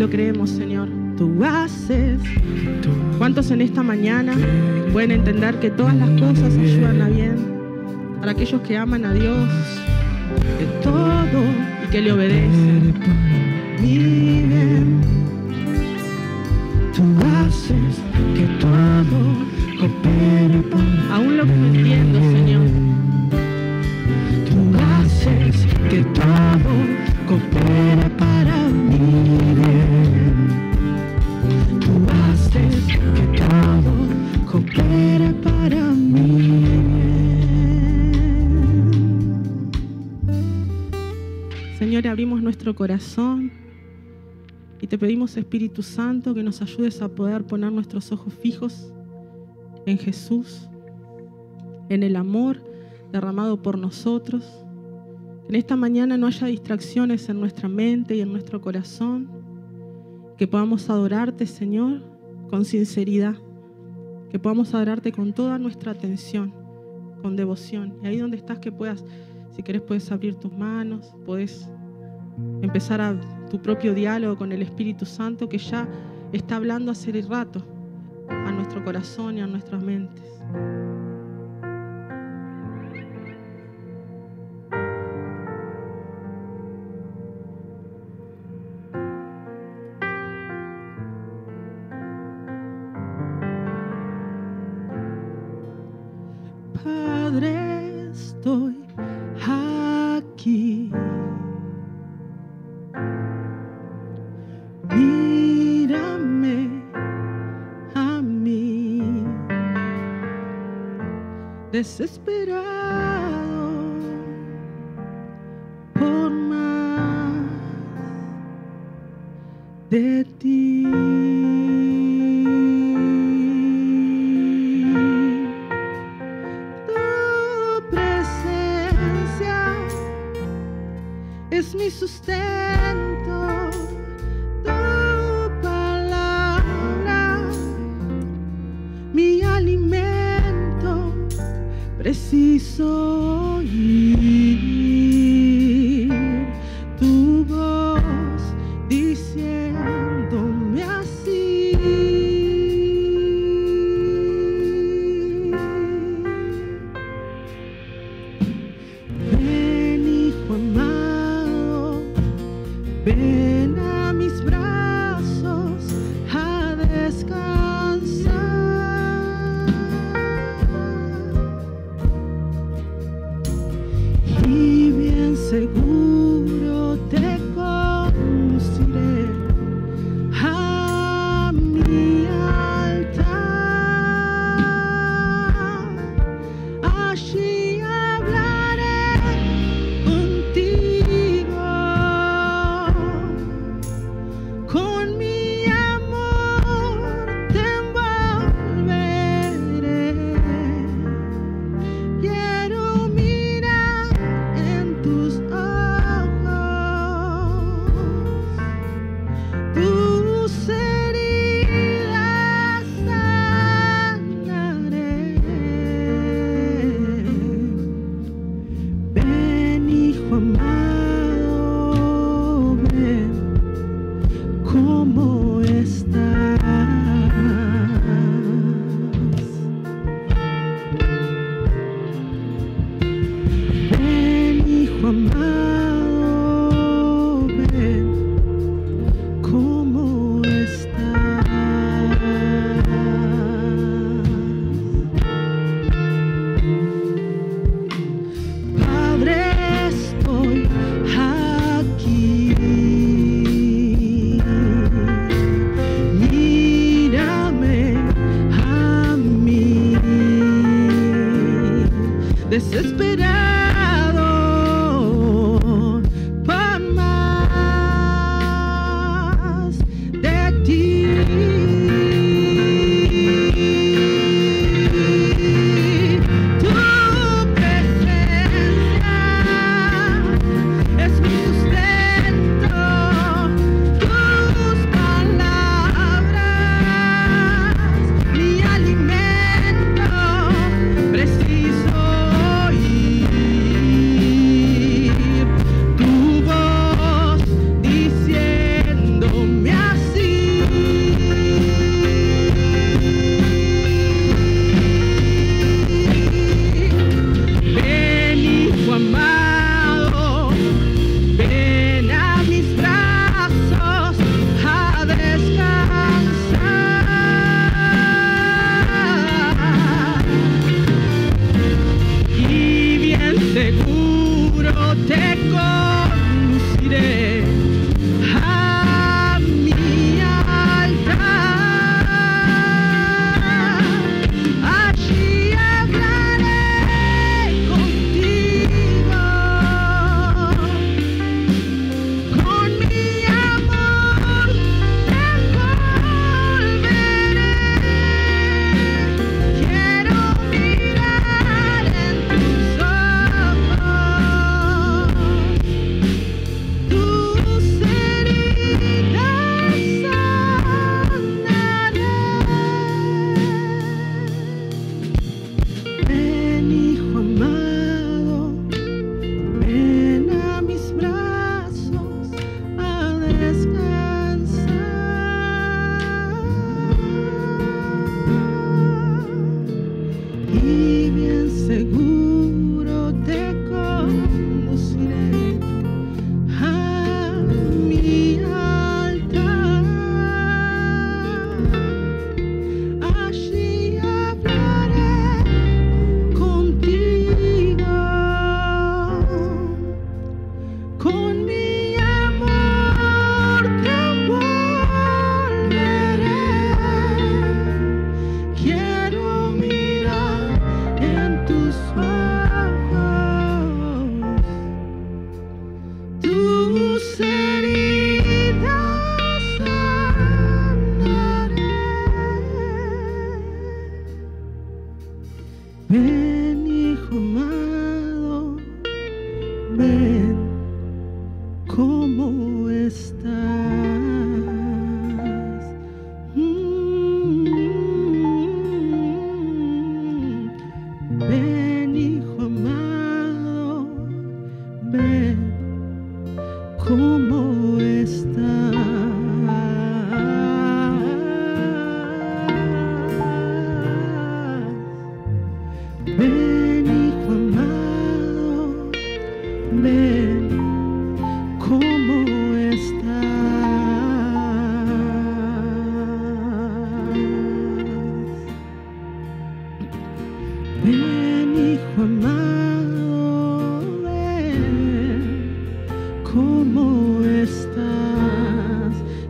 lo creemos, Señor. Tú haces. ¿Cuántos en esta mañana pueden entender que todas las cosas ayudan a bien para aquellos que aman a Dios de todo y que le obedecen? Mi bien, tú haces que todo coopere para aún lo que no entiendo, Señor. Tú haces que todo coopere para mi bien. Tú haces que todo coopere para mi bien. Señor, abrimos nuestro corazón y te pedimos, Espíritu Santo, que nos ayudes a poder poner nuestros ojos fijos en Jesús, en el amor derramado por nosotros. Que en esta mañana no haya distracciones en nuestra mente y en nuestro corazón. Que podamos adorarte, Señor, con sinceridad. Que podamos adorarte con toda nuestra atención, con devoción. Y ahí donde estás, que puedas, si querés, puedes abrir tus manos, puedes empezar a tu propio diálogo con el Espíritu Santo, que ya está hablando hace rato a nuestro corazón y a nuestras mentes. Padre, estoy aquí. Mírame a mí, desesperado por más de ti. Tu presencia es mi sustento. Preciso oír tu voz diciéndome así. Ven, hijo amado, ven a mis brazos a descansar. Y bien seguro te conduciré a mi altar. Allí hablaré contigo, con mi amor te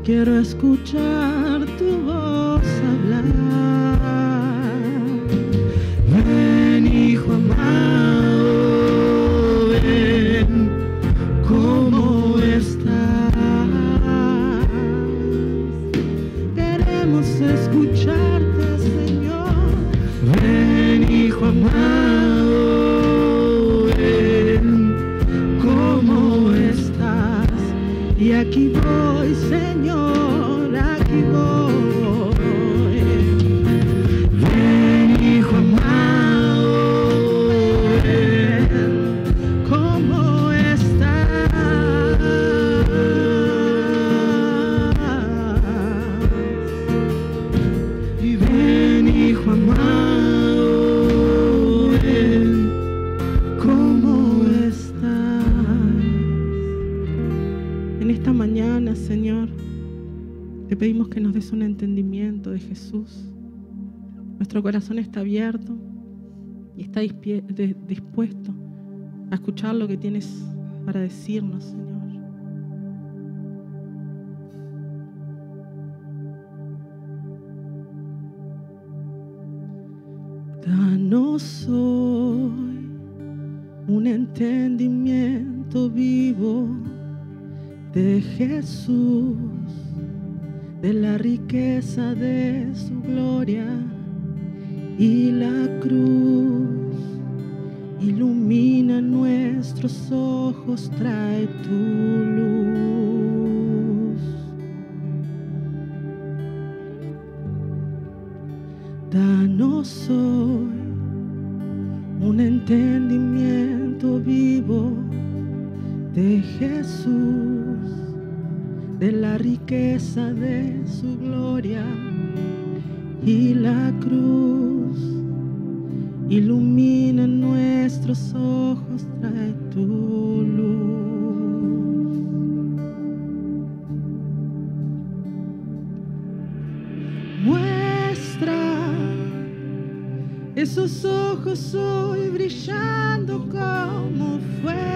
Quiero escuchar tu voz hablar. Ven, hijo amado, ven, ¿cómo estás? Queremos escucharte, Señor. Ven, hijo amado, ven, ¿cómo estás? Y aquí voy, Señor, aquí voy. Ven, hijo amado, ven, ¿cómo estás? Y ven, hijo amado, ven, ¿cómo estás? En esta mañana, Señor, te pedimos que nos des un entendimiento de Jesús. Nuestro corazón está abierto y está dispuesto a escuchar lo que tienes para decirnos, Señor. Danos hoy un entendimiento vivo de Jesús, de la riqueza de su gloria y la cruz. Ilumina nuestros ojos, trae tu luz. Danos hoy un entendimiento vivo de Jesús, de la riqueza de su gloria y la cruz. Ilumina nuestros ojos, trae tu luz. Muestra esos ojos hoy brillando como fuego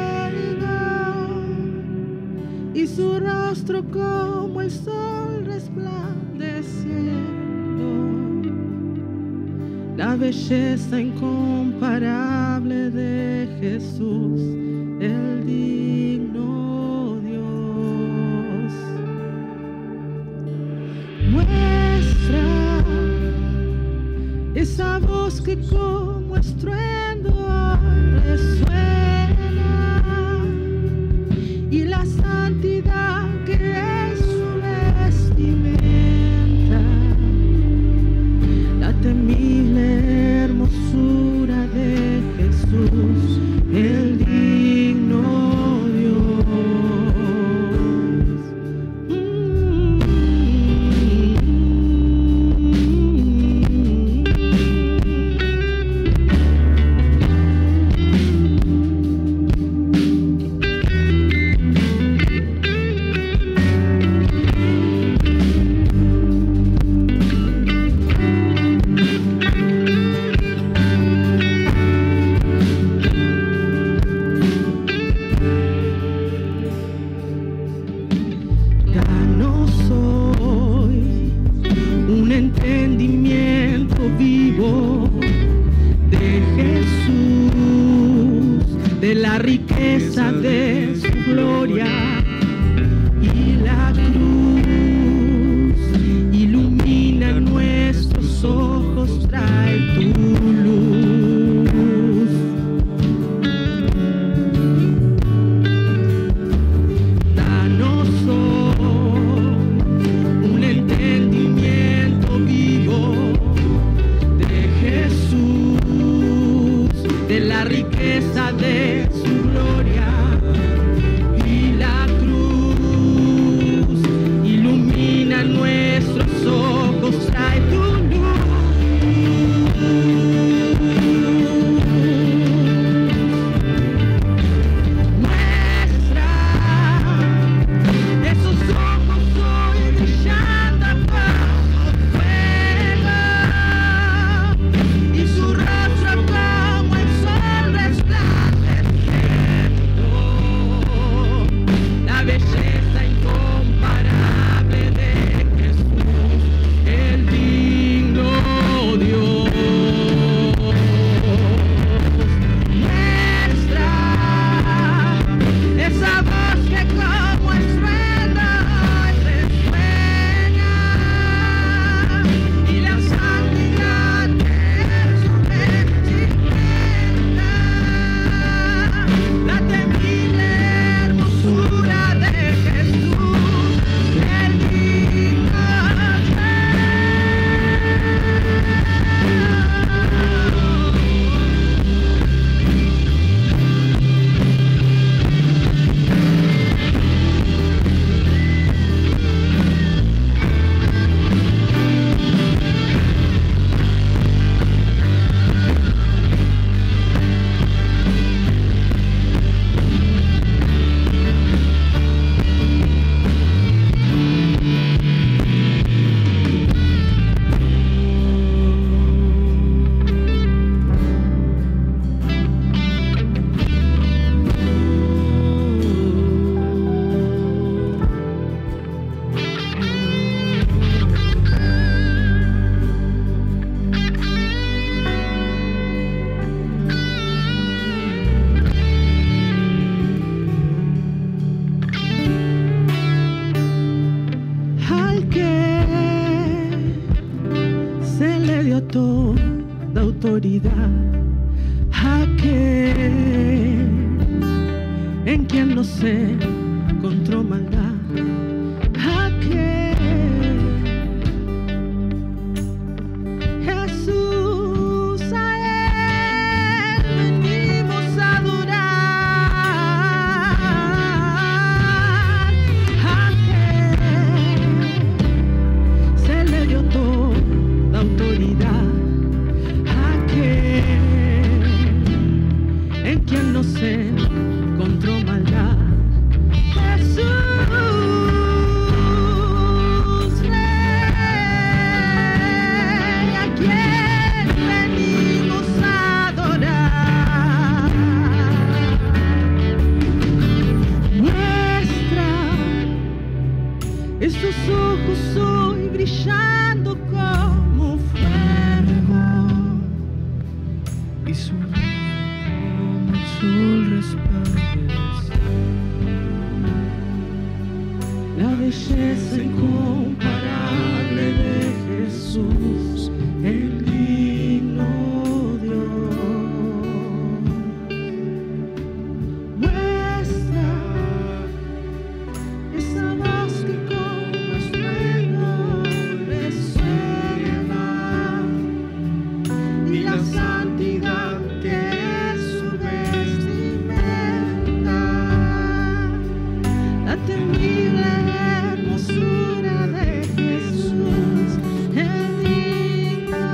y su rostro como el sol resplandeciendo. La belleza incomparable de Jesús, el digno Dios. Muestra esa voz que como estruendo resuena y la santidad que es su vestimenta, la temible hermosura de Jesús, el digno Dios. Riqueza de su gloria y la cruz, ilumina nuestros ojos, trae tu luz. Danos hoy un entendimiento vivo de Jesús, de la riqueza de su gloria autoridad aquel en quien no se encontró maldad, aquel Jesús, a él venimos a adorar, aquel se le dio toda autoridad, aquel en quien no se encontró maldad. Jesús, Rey, a quien venimos a adorar. Muestra estos ojos hoy brillando como fuego y su luz como el sol resplandece. La belleza incomparable de Jesús, el digno Dios. Muestra esa voz que como estruendo resuena y la santidad que es su vestimenta, la temible hermosura de Jesús, el digno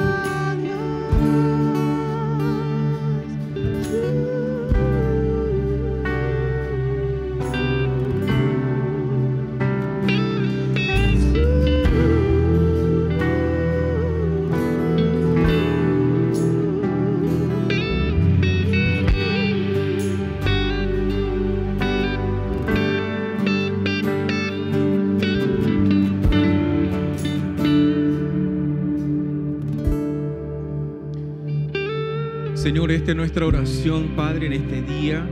Señor, esta es nuestra oración, Padre, en este día.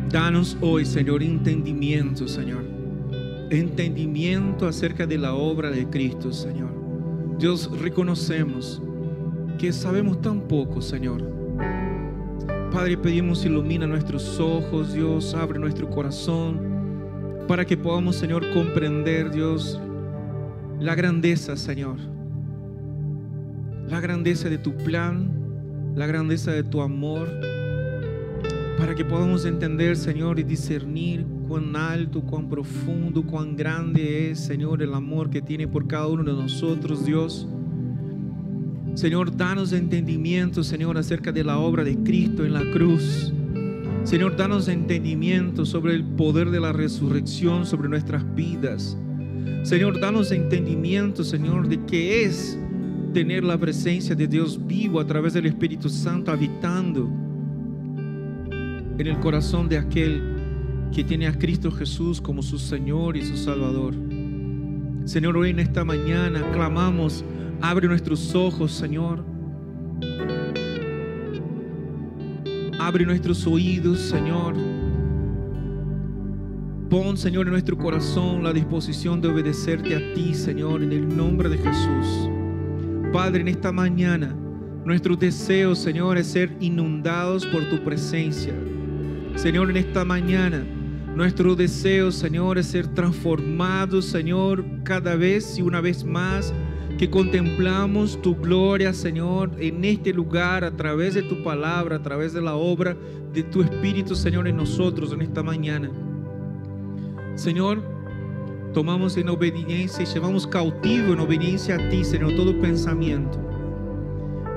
Danos hoy, Señor, entendimiento, Señor. Entendimiento acerca de la obra de Cristo, Señor. Dios, reconocemos que sabemos tan poco, Señor. Padre, pedimos ilumina nuestros ojos, Dios, abre nuestro corazón para que podamos, Señor, comprender, Dios, la grandeza, Señor. La grandeza de tu plan, la grandeza de tu amor, para que podamos entender, Señor, y discernir cuán alto, cuán profundo, cuán grande es, Señor, el amor que tiene por cada uno de nosotros, Dios. Señor, danos entendimiento, Señor, acerca de la obra de Cristo en la cruz. Señor, danos entendimiento sobre el poder de la resurrección sobre nuestras vidas. Señor, danos entendimiento, Señor, de qué es tener la presencia de Dios vivo a través del Espíritu Santo habitando en el corazón de aquel que tiene a Cristo Jesús como su Señor y su Salvador. Señor, hoy en esta mañana clamamos, abre nuestros ojos, Señor. Abre nuestros oídos, Señor. Pon, Señor, en nuestro corazón la disposición de obedecerte a ti, Señor, en el nombre de Jesús. Padre, en esta mañana, nuestro deseo, Señor, es ser inundados por tu presencia. Señor, en esta mañana, nuestro deseo, Señor, es ser transformados, Señor, cada vez y una vez más que contemplamos tu gloria, Señor, en este lugar, a través de tu palabra, a través de la obra de tu Espíritu, Señor, en nosotros en esta mañana. Señor, tomamos en obediencia y llevamos cautivo en obediencia a ti, Señor, todo pensamiento.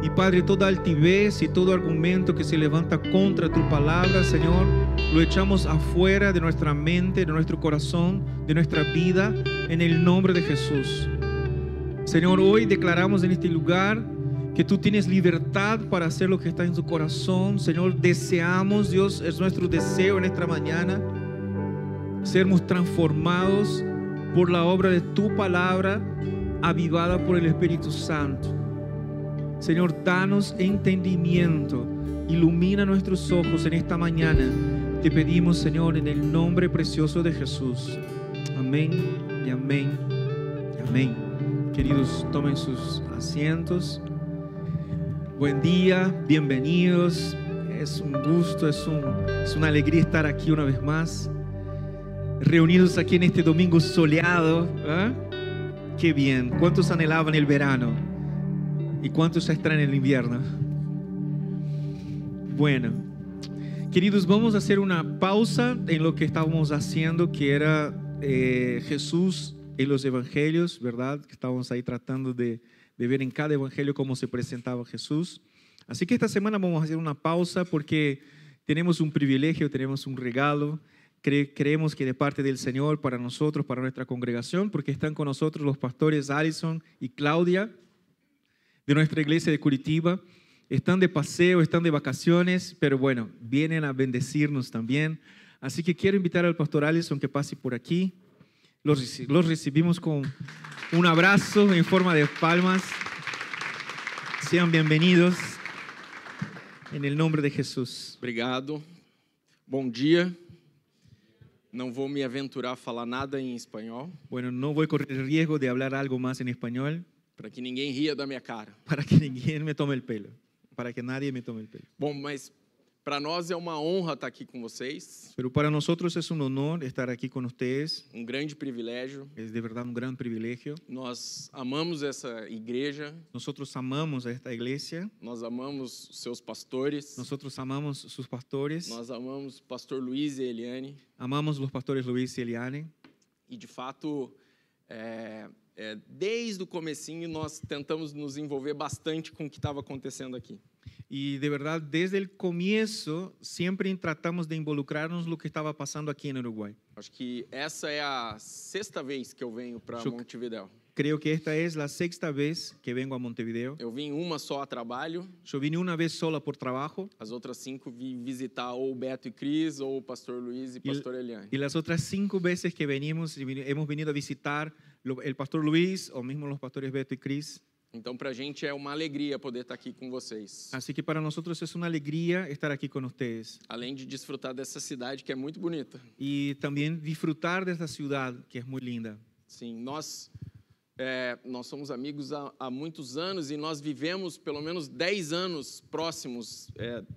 Y Padre, toda altivez y todo argumento que se levanta contra tu palabra, Señor, lo echamos afuera de nuestra mente, de nuestro corazón, de nuestra vida, en el nombre de Jesús. Señor, hoy declaramos en este lugar que tú tienes libertad para hacer lo que está en tu corazón. Señor, deseamos, Dios, es nuestro deseo en esta mañana, sermos transformados por la obra de tu palabra, avivada por el Espíritu Santo. Señor, danos entendimiento, ilumina nuestros ojos en esta mañana. Te pedimos, Señor, en el nombre precioso de Jesús. Amén y amén y amén. Queridos, tomen sus asientos. Buen día, bienvenidos. Es un gusto, es una alegría estar aquí una vez más, reunidos aquí en este domingo soleado. ¿Eh? Qué bien. ¿Cuántos anhelaban el verano? ¿Y cuántos extrañan el invierno? Bueno, queridos, vamos a hacer una pausa en lo que estábamos haciendo, que era Jesús en los evangelios, ¿verdad? Que estábamos ahí tratando de ver en cada evangelio cómo se presentaba Jesús. Así que esta semana vamos a hacer una pausa porque tenemos un privilegio, tenemos un regalo. Creemos que de parte del Señor para nosotros, para nuestra congregación, porque están con nosotros los pastores Alison y Claudia de nuestra iglesia de Curitiba. Están de paseo, están de vacaciones, pero bueno, vienen a bendecirnos también. Así que quiero invitar al pastor Alison que pase por aquí. Los recibimos con un abrazo en forma de palmas. Sean bienvenidos en el nombre de Jesús. Obrigado. Bom dia. Não vou me aventurar a falar nada em espanhol, Bueno, no voy a correr el riesgo de hablar algo más en español para que ninguém ria da minha cara. para que ninguém me tome el pelo, para que nadie me tome el pelo. Bom, mas para nós é uma honra estar aqui com vocês, Pero para nosotros es un honor estar aquí con ustedes. grande privilégio. Es de verdad un gran privilegio. Nós amamos essa igreja, Nosotros amamos a esta iglesia. nós amamos os seus pastores, Nosotros amamos sus pastores. nós amamos o pastor Luiz e Eliane, Amamos los pastores Luis y Eliane. e de fato, desde o comecinho nós tentamos nos envolver bastante com o que estava acontecendo aqui. Y de verdad, desde el comienzo, siempre tratamos de involucrarnos en lo que estaba pasando aquí en Uruguay. Acho que essa é a sexta vez que eu venho para Yo- Montevidéu. Creo que esta es la sexta vez que vengo a Montevideo. Eu vim uma só a trabalho, Yo vine una vez sola por trabajo as outras 5 vim visitar ou o Beto e Cris, ou o pastor Luiz e pastor Eliane. y las otras 5 veces que venimos, hemos venido a visitar el pastor Luis o mismo los pastores Beto y Cris. Então, para a gente é uma alegria poder estar aqui com vocês. Así que para nosotros es una alegría estar aquí con ustedes Além de desfrutar dessa cidade que é muito bonita. y también disfrutar de esta ciudad que es muy linda. Sim, nós somos amigos há muitos anos e nós vivemos pelo menos 10 anos próximos.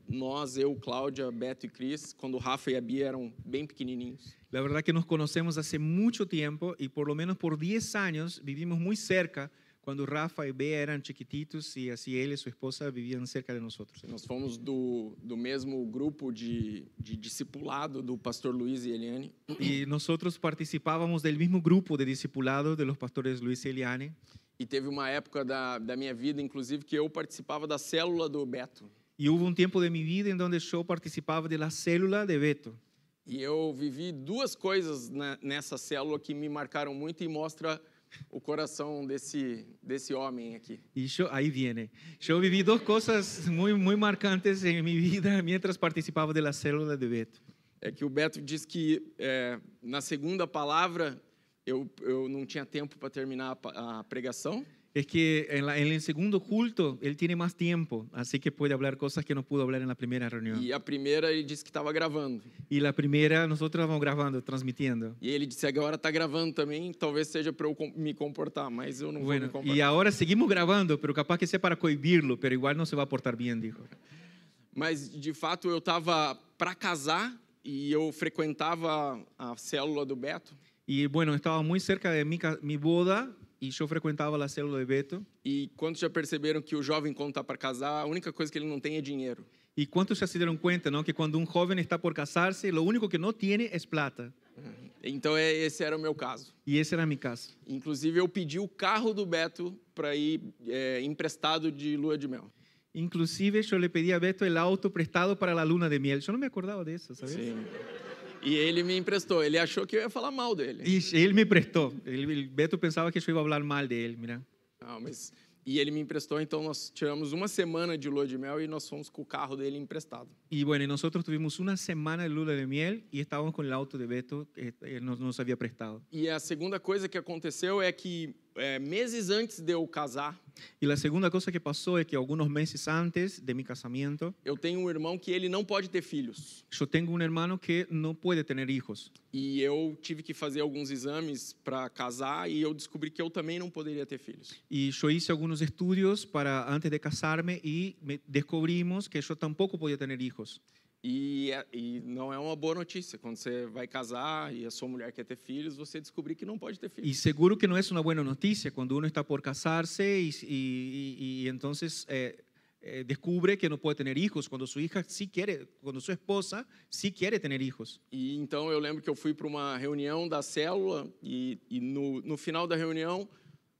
Nós, eu, Cláudia, Beto e Cris, quando o Rafa e a Bia eram bem pequenininhos. La verdad que nos conocemos hace mucho tiempo y por lo menos por 10 años vivimos muy cerca cuando Rafa y Bea eran chiquititos y así él y su esposa vivían cerca de nosotros. Nós fomos do mesmo grupo de discipulado do pastor Luiz e Eliane. Y nosotros participábamos del mismo grupo de discipulados de los pastores Luis y Eliane. E teve uma época da minha vida, inclusive, que eu participava da célula do Beto. Y hubo un tiempo de mi vida en donde yo participaba de la célula de Beto. E eu vivi duas coisas nessa célula que me marcaram muito e mostra o coração desse homem aqui. Y ahí viene. Yo viví dos cosas muy marcantes en mi vida mientras participaba de la célula de Beto. É que o Beto diz que na segunda palavra eu não tinha tempo para terminar a pregação. Es que en el segundo culto él tiene más tiempo, así que puede hablar cosas que no pudo hablar en la primera reunión. E a primeira ele disse que estava gravando. Y la primera nosotros vamos grabando, transmitiendo. E ele disse, agora está gravando também, talvez seja para eu me comportar, mas eu não vou me Bueno, comportar. y ahora seguimos grabando, pero capaz que sea para cohibirlo, pero igual no se va a portar bien, dijo. Mas, de fato, eu estava para casar e eu frequentava a célula do Beto. Y bueno, estaba muy cerca de mi boda y yo frecuentaba la célula de Beto. E quantos já perceberam que o jovem, quando está para casar, a única coisa que ele não tem é dinheiro? ¿Y cuántos ya se dieron cuenta, no? Que cuando un joven está por casarse, lo único que no tiene es plata? Então, esse era o meu caso. Y ese era mi caso. Inclusive, eu pedi o carro do Beto para ir emprestado de lua de mel. Inclusive, yo le pedí a Beto el auto prestado para la luna de miel. Yo no me acordaba de eso, ¿sabes? Sim. E ele me emprestou. Ele achou que eu ia falar mal dele. Y él me prestó. El Beto pensaba que yo iba a hablar mal de él, mira. Não, mas... E ele me emprestou, então nós tiramos uma semana de lua de mel e nós fomos com o carro dele emprestado. Y bueno, nosotros tuvimos una semana de luna de miel y estábamos con el auto de Beto que él nos había prestado. E a segunda coisa que aconteceu é que meses antes de eu casar, Y la segunda cosa que pasó es que algunos meses antes de mi casamiento, eu tenho um irmão que ele não pode ter filhos. yo tengo un hermano que no puede tener hijos. E eu tive que fazer alguns exames para casar e eu descobri que eu também não poderia ter filhos. Y yo hice algunos estudios para antes de casarme y descubrimos que yo tampoco podía tener hijos. E não é uma boa notícia. Quando você vai casar e a sua mulher quer ter filhos, você descobrir que não pode ter filhos. Y seguro que no es una buena noticia cuando uno está por casarse y entonces descubre que no puede tener hijos, cuando su hija sí quiere, cuando su esposa sí quiere tener hijos. E então eu lembro que eu fui para uma reunião da célula e no final da reunião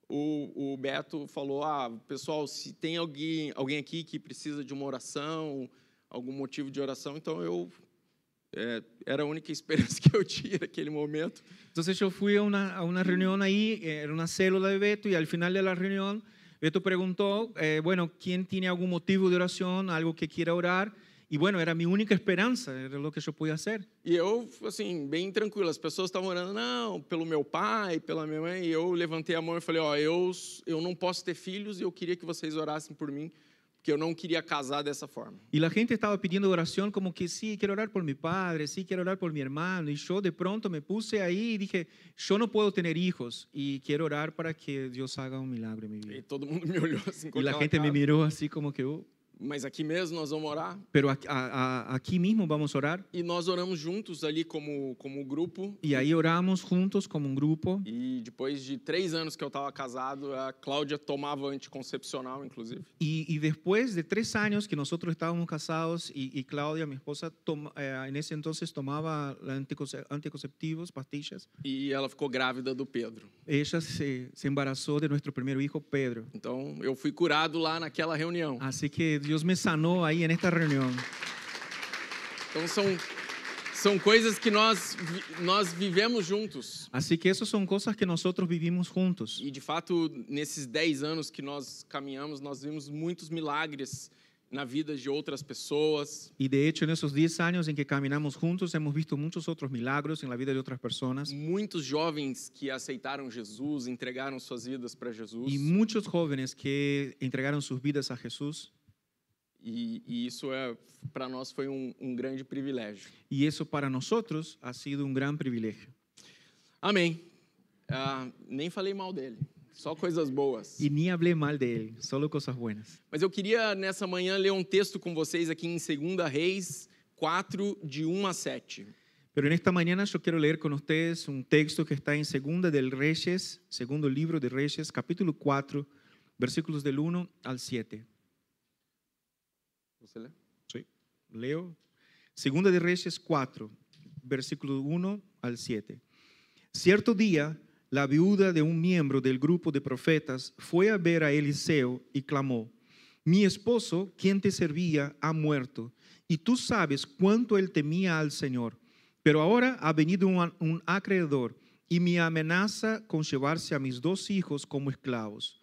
o Beto falou: pessoal, se tem alguém aqui que precisa de uma oração, algum motivo de oração, então era a única esperança que eu tinha naquele momento. Entonces yo fui a una reunión ahí, era una célula de Beto, y al final de la reunión Beto preguntó, bueno, ¿quién tiene algún motivo de oración, algo que quiera orar? Y bueno, era mi única esperanza, era lo que yo podía hacer. E eu, assim, bem tranquilo, as pessoas estavam orando, não, pelo meu pai, pela minha mãe, e eu levantei a mão e falei, eu não posso ter filhos e eu queria que vocês orassem por mim, porque eu não queria casar dessa forma. Y la gente estaba pidiendo oración como que sí, quiero orar por mi padre, sí, quiero orar por mi hermano. Y yo de pronto me puse ahí y dije, yo no puedo tener hijos y quiero orar para que Dios haga un milagro en mi E vida. todo mundo me olhou assim com Y la aquela gente me cara. miró así como que, Mas aqui mesmo nós vamos orar. pero aquí mismo vamos a orar. E nós oramos juntos ali como grupo. Y ahí oramos juntos como un grupo. E depois de 3 anos que eu estava casado, a Cláudia tomava anticoncepcional, inclusive. Y después de 3 años que nosotros estábamos casados y Claudia, mi esposa, en ese entonces tomaba anticonceptivos, pastillas, E ela ficou grávida do Pedro. ella se embarazó de nuestro primer hijo, Pedro. Então eu fui curado lá naquela reunião. Así que Dios me sanó ahí en esta reunión. Então são coisas que nós vivemos juntos. Así que esas son cosas que nosotros vivimos juntos. E de fato, nesses 10 anos que nós caminhamos, nós vimos muitos milagres na vida de outras pessoas. Y de hecho, en esos 10 años en que caminamos juntos, hemos visto muchos otros milagros en la vida de otras personas. Muitos jovens que aceitaram Jesus, entregaram suas vidas para Jesus. Y muchos jóvenes que entregaron sus vidas a Jesús. E isso para nós foi grande privilégio. Y eso para nosotros ha sido un gran privilegio. Amém. Nem falei mal dele, só coisas boas. Y ni hablé mal de él, solo cosas buenas. Mas eu queria nessa manhã ler um texto com vocês aqui em 2 Reis 4, de 1 a 7. Pero en esta mañana yo quiero leer con ustedes un texto que está en segundo libro de Reyes, capítulo 4, versículos del 1 al 7. Você lê? Sí, leo. Segunda de Reyes 4, versículo 1 al 7. Cierto día, la viuda de un miembro del grupo de profetas fue a ver a Eliseo y clamó: mi esposo, quien te servía, ha muerto, y tú sabes cuánto él temía al Señor. Pero ahora ha venido un acreedor y me amenaza con llevarse a mis 2 hijos como esclavos.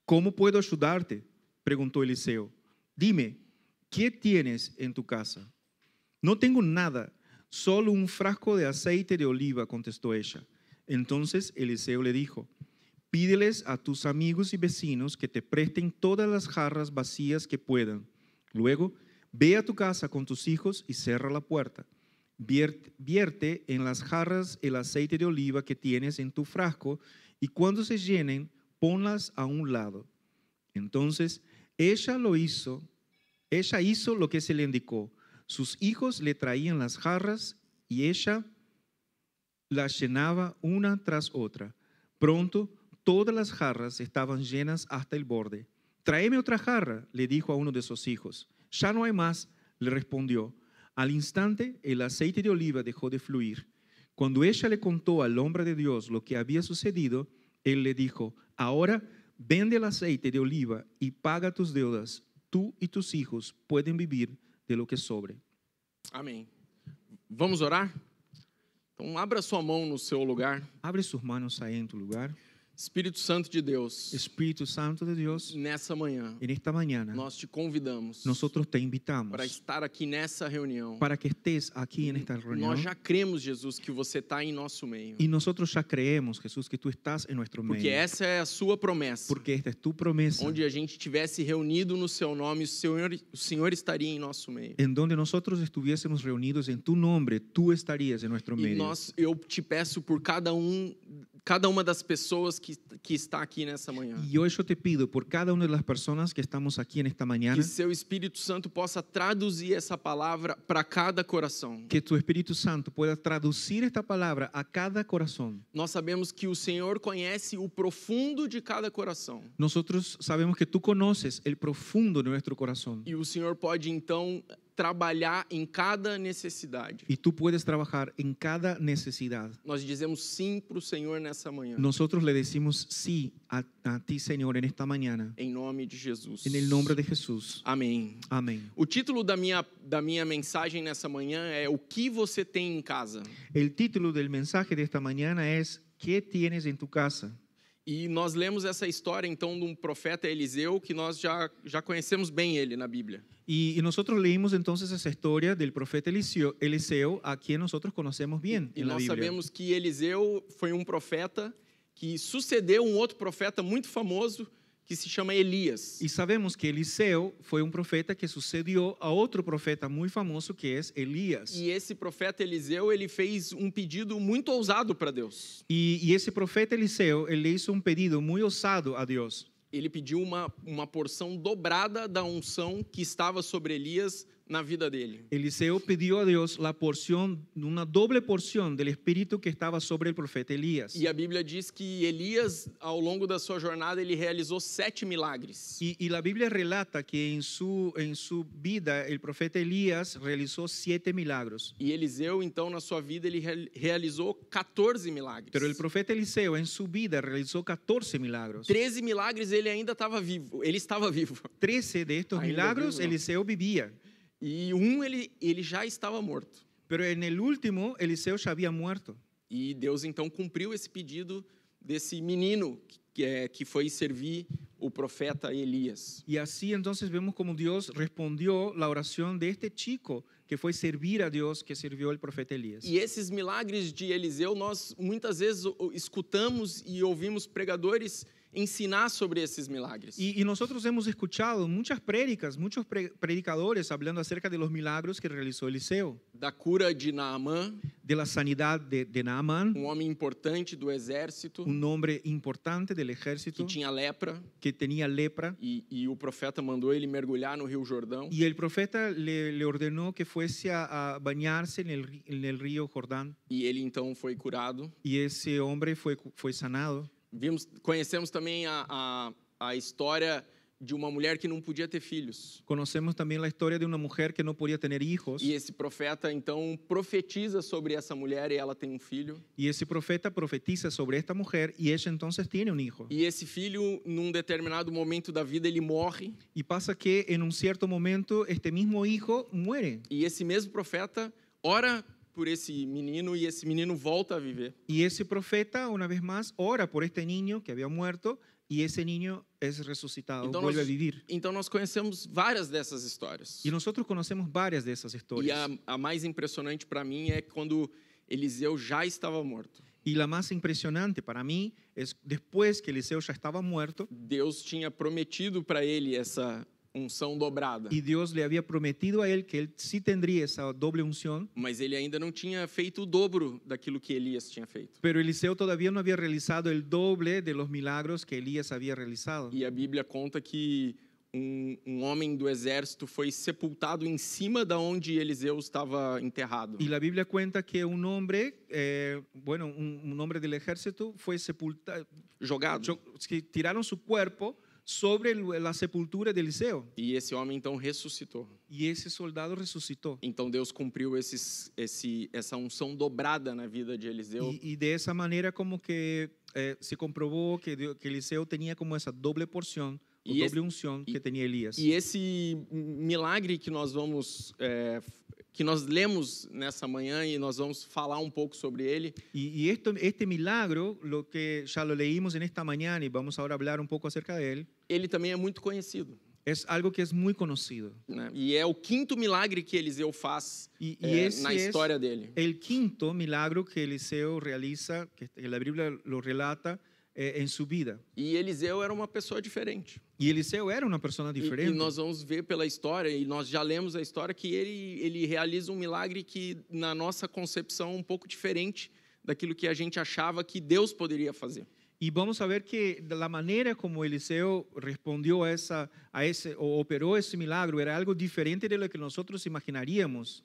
¿Cómo puedo ayudarte?, preguntó Eliseo. Dime, ¿qué tienes en tu casa? No tengo nada, solo un frasco de aceite de oliva, contestó ella. Entonces Eliseo le dijo: pídeles a tus amigos y vecinos que te presten todas las jarras vacías que puedan. Luego, ve a tu casa con tus hijos y cierra la puerta. Vierte en las jarras el aceite de oliva que tienes en tu frasco y cuando se llenen, ponlas a un lado. Entonces ella hizo lo que se le indicó. Sus hijos le traían las jarras y ella las llenaba una tras otra. Pronto todas las jarras estaban llenas hasta el borde. Tráeme otra jarra, le dijo a uno de sus hijos. Ya no hay más, le respondió. Al instante el aceite de oliva dejó de fluir. Cuando ella le contó al hombre de Dios lo que había sucedido, él le dijo: ahora vende el aceite de oliva y paga tus deudas. Tú y tus hijos pueden vivir de lo que sobre. Amém. Vamos orar? Então abra sua mão no seu lugar. Abre sus manos ahí en tu lugar. Espírito Santo de Deus, Espíritu Santo de Dios, nessa manhã, en esta mañana nós te convidamos nosotros te invitamos para estar aqui nessa reunião. para que estés aquí en esta reunión. Nós já cremos, Jesus, que você está em nosso meio. Y nosotros ya creemos, Jesús, que tú estás en nuestro Porque medio. essa é a sua promessa. Porque esta es tu promesa. Onde a gente tivesse reunido no seu nome, o Senhor estaria em nosso meio. En donde nosotros estuviésemos reunidos en tu nombre, tú estarías en nuestro E medio. eu te peço por cada uma das pessoas que está aqui nessa manhã. Y hoy yo te pido por cada una de las personas que estamos aquí en esta mañana, Que seu Espírito Santo possa traduzir essa palavra para cada coração. que tu Espíritu Santo pueda traducir esta palabra a cada corazón. Nós sabemos que o Senhor conhece o profundo de cada coração. Nosotros sabemos que tú conoces el profundo de nuestro corazón E o Senhor pode, então, trabalhar em cada necessidade. y tú puedes trabajar en cada necesidad. Nós dizemos sim para o Senhor nessa manhã. Nosotros le decimos sí a ti, Señor, en esta mañana, Em nome de Jesus. en el nombre de Jesús. Amém. Amén. O título da minha mensagem nessa manhã é O que você tem em casa? El título del mensaje de esta mañana es ¿Qué tienes en tu casa? E nós lemos essa história, então, de um profeta Eliseu, que nós já conhecemos bem ele na Bíblia. Y nosotros leímos entonces esa historia del profeta Eliseo, a quien nosotros conocemos bien E en la nós Biblia. sabemos que Eliseu foi um profeta que sucedeu um outro profeta muito famoso, que se chama Elias. Y sabemos que Eliseo fue un profeta que sucedió a otro profeta muy famoso que es Elías. E esse profeta Eliseu, ele fez um pedido muito ousado para Deus. Y ese profeta Eliseo, él le hizo un pedido muy osado a Dios. Ele pediu uma porção dobrada da unção que estava sobre Elias na vida dele. Eliseo pidió a Dios una doble porción del espíritu que estaba sobre el profeta Elías. E a Bíblia diz que Elias, ao longo da sua jornada, ele realizou 7 milagres. Y la Biblia relata que en su vida el profeta Elías realizó 7 milagros. E Eliseu, então, na sua vida, ele realizou 14 milagres. Pero el profeta Eliseo en su vida realizó 14 milagros. 13 milagres ele ainda estava vivo, ele estava vivo. 13 de estos Ainda milagros vivo, ¿no? Eliseo vivía. E ele já estava morto. Pero en el último Eliseo ya había muerto. E Deus, então, cumpriu esse pedido desse menino que foi servir o profeta Elias. Y así entonces vemos como Dios respondió la oración de este chico que fue servir a Dios, que sirvió el profeta Elías. E esses milagres de Eliseu, nós muitas vezes escutamos e ouvimos pregadores ensinar sobre esses milagres. Y nosotros hemos escuchado muchas prédicas, muchos predicadores hablando acerca de los milagros que realizó Eliseo. Da cura de Naamã, De la sanidad de Naamán, homem importante do exército, un hombre importante del que ejército tinha lepra, que tenía lepra. e o profeta mandou ele mergulhar no Rio Jordão. Y el profeta le ordenó que fuese a bañarse en el río Jordán. E ele então foi curado. Y ese hombre fue sanado. Conhecemos também a história de uma mulher que não podia ter filhos. Conocemos también la historia de una mujer que no podía tener hijos. E esse profeta então profetiza sobre essa mulher e ela tem um filho. Y ese profeta profetiza sobre esta mujer y ella entonces tiene un hijo. E esse filho, num determinado momento da vida, ele morre. Y pasa que en un cierto momento este mismo hijo muere. E esse mesmo profeta ora por esse menino e esse menino volta a viver. Y ese profeta, una vez más, ora por este niño que había muerto y ese niño es resucitado, vuelve a vivir. Então nós conhecemos várias dessas histórias. Y nosotros conocemos varias de esas E historias. a mais impressionante para mim é quando Eliseu já estava morto. Y la más impresionante para mí es después que Eliseo ya estaba muerto Deus tinha prometido para ele essa unção dobrada. y Dios le había prometido a él que él sí tendría esa doble unción, Mas ele ainda não tinha feito o dobro daquilo que Elias tinha feito. pero Eliseo todavía no había realizado el doble de los milagros que Elías había realizado. E a Bíblia conta que um homem do exército foi sepultado em cima da onde Eliseu estava enterrado. Y la Biblia cuenta que un hombre, un hombre del ejército fue sepultado, Jogado. que tiraron su cuerpo sobre la sepultura de Eliseo. E esse homem então ressuscitou. Y ese soldado resucitó. Então Deus cumpriu essa unção dobrada na vida de Eliseu. Y de esa manera como que se comprobó que Eliseo tenía como esa doble porción o doble unción que tenía Elías. E esse milagre que nós vamos que nós lemos nessa manhã e nós vamos falar um pouco sobre ele. Y este milagro, lo que ya lo leímos en esta mañana y vamos ahora a hablar un poco acerca de él, Ele também é muito conhecido, es algo que es muy conocido. né? E é o quinto milagre que Eliseu faz Y na ese es história dele. el quinto milagro que Eliseo realiza, que la Biblia lo relata en su vida. E Eliseu era uma pessoa diferente. Y Eliseo era una persona E diferente. nós vamos ver pela história, e nós já lemos a história, que ele realiza um milagre que, na nossa concepção, é um pouco diferente daquilo que a gente achava que Deus poderia fazer. Y vamos a ver que la manera como Eliseo respondió o operó ese milagro era algo diferente de lo que nosotros imaginaríamos.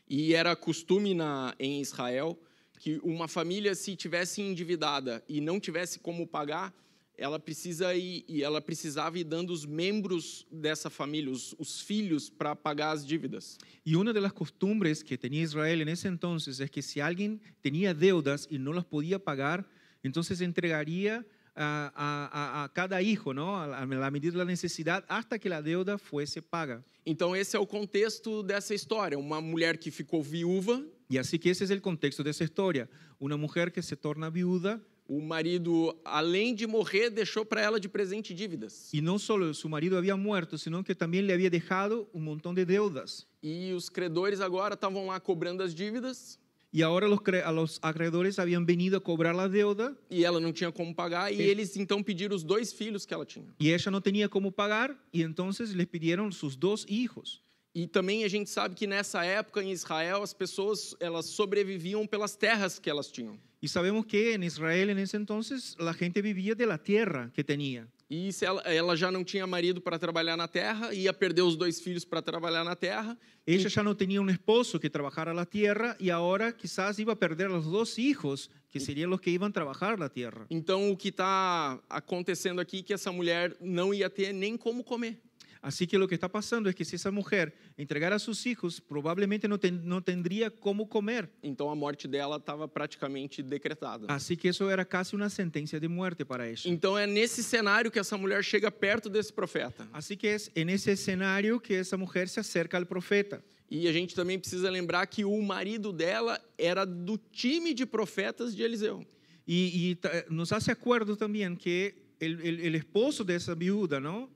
E era costume em Israel que uma família, se tivesse endividada e não tivesse como pagar, ela precisava ir dando os membros dessa família, os filhos, para pagar as dívidas. Y una de las costumbres que tenía Israel en ese entonces es que si alguien tenía deudas y no las podía pagar, entonces entregaría a cada hijo, ¿no? A la medida de la necesidad hasta que la deuda fuese paga. Então esse é o contexto dessa história. Uma mulher que ficou viúva, Y así que ese es el contexto de esa historia. Una mujer que se torna viuda o marido, além de morrer, deixou para ela de presente dívidas. y no solo su marido había muerto, sino que también le había dejado un montón de deudas. E os credores agora estavam lá cobrando as dívidas Y ahora los acreedores habían venido a cobrar la deuda e ela não tinha como pagar, e eles então pediram os 2 filhos que ela tinha. y ella no tenía cómo pagar y entonces les pidieron sus 2 hijos. E também a gente sabe que nessa época em Israel as pessoas elas sobreviviam pelas terras que elas tinham. Y sabemos que en Israel en ese entonces la gente vivía de la tierra que tenía. E se ela já não tinha marido para trabalhar na terra, ia perder os 2 filhos para trabalhar na terra. Ella ya no tenía un esposo que trabajara la tierra y ahora quizás iba a perder a los 2 hijos que serían los que iban a trabajar la tierra. Então o que está acontecendo aqui é que essa mulher não ia ter nem como comer. Así que lo que está pasando es que si esa mujer entregara a sus hijos, probablemente no tendría cómo comer. Então a morte dela estava praticamente decretada. Así que eso era casi una sentencia de muerte para ella. Então é nesse cenário que essa mulher chega perto desse profeta. Así que es en ese escenario que esa mujer se acerca al profeta. E a gente também precisa lembrar que o marido dela era do time de profetas de Eliseu. Y nos hace acuerdo también que el esposo de esa viuda, ¿no?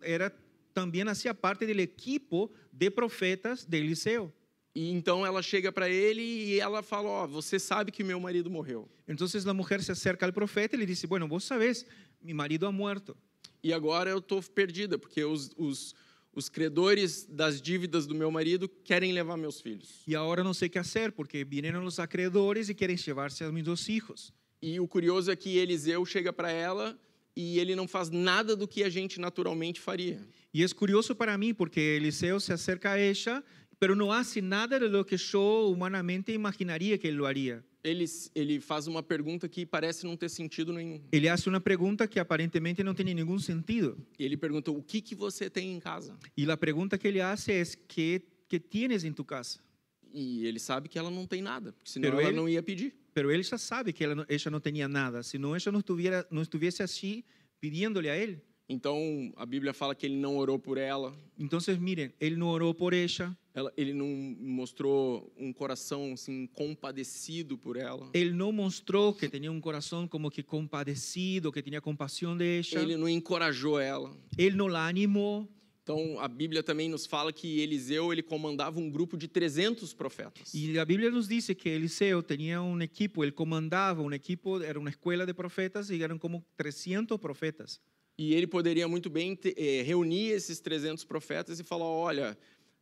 También hacía parte del equipo de profetas de Eliseo. E então ela chega para ele e ela fala: ó, você sabe que meu marido morreu. Entonces la mujer se acerca al profeta y le dice, bueno, vos sabés, mi marido ha muerto. E agora eu estou perdida, porque os credores das dívidas do meu marido querem levar meus filhos. Y ahora no sé qué hacer porque vinieron los acreedores y quieren llevarse a mis 2 hijos. E o curioso é que Eliseu chega para ela e ele não faz nada do que a gente naturalmente faria. Y es curioso para mí porque Eliseo se acerca a ella, pero no hace nada de lo que yo humanamente imaginaría que él lo haría. Ele faz uma pergunta que parece não ter sentido nenhum. Él hace una pregunta que aparentemente no tiene ningún sentido. Ele pergunta: o que você tem em casa? Y la pregunta que él hace es, ¿qué tienes en tu casa? E ele sabe que ela não tem nada, porque senão Pero ela él- não ia pedir. Pero él ya sabe que ella no tenía nada, si no ella no estuviese así pidiéndole a él. Então a Bíblia fala que ele não orou por ela, Entonces, miren, él no oró por ella, ele não mostrou um coração assim compadecido por ela. él no mostró que tenía un corazón como que compadecido, que tenía compasión de ella, Ele não encorajou ela. él no la animó. Então a Bíblia também nos fala que Eliseu ele comandava um grupo de 300 profetas. Y la Biblia nos dice que Eliseo tenía un equipo, él comandaba un equipo, era una escuela de profetas y eran como 300 profetas. E ele poderia muito bem reunir esses 300 profetas e falar: olha,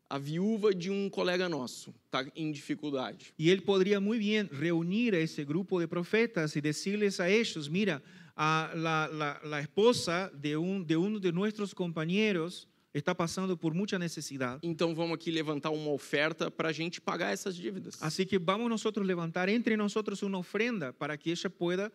a viúva de um colega nosso está em dificuldade. Y él podría muy bien reunir a ese grupo de profetas y decirles a ellos, mira, la esposa de uno de nuestros compañeros está pasando por mucha necesidad. Então vamos aqui levantar uma oferta para a gente pagar essas dívidas. Así que vamos nosotros levantar entre nosotros una ofrenda para que ella pueda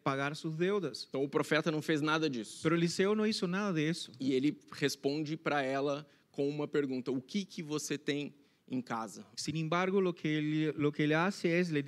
pagar sus deudas. Então o profeta não fez nada disso. Pero Eliseo no hizo nada de eso. E ele responde para ela com uma pergunta: o que você tem em casa. Sin embargo, lo que él hace es, le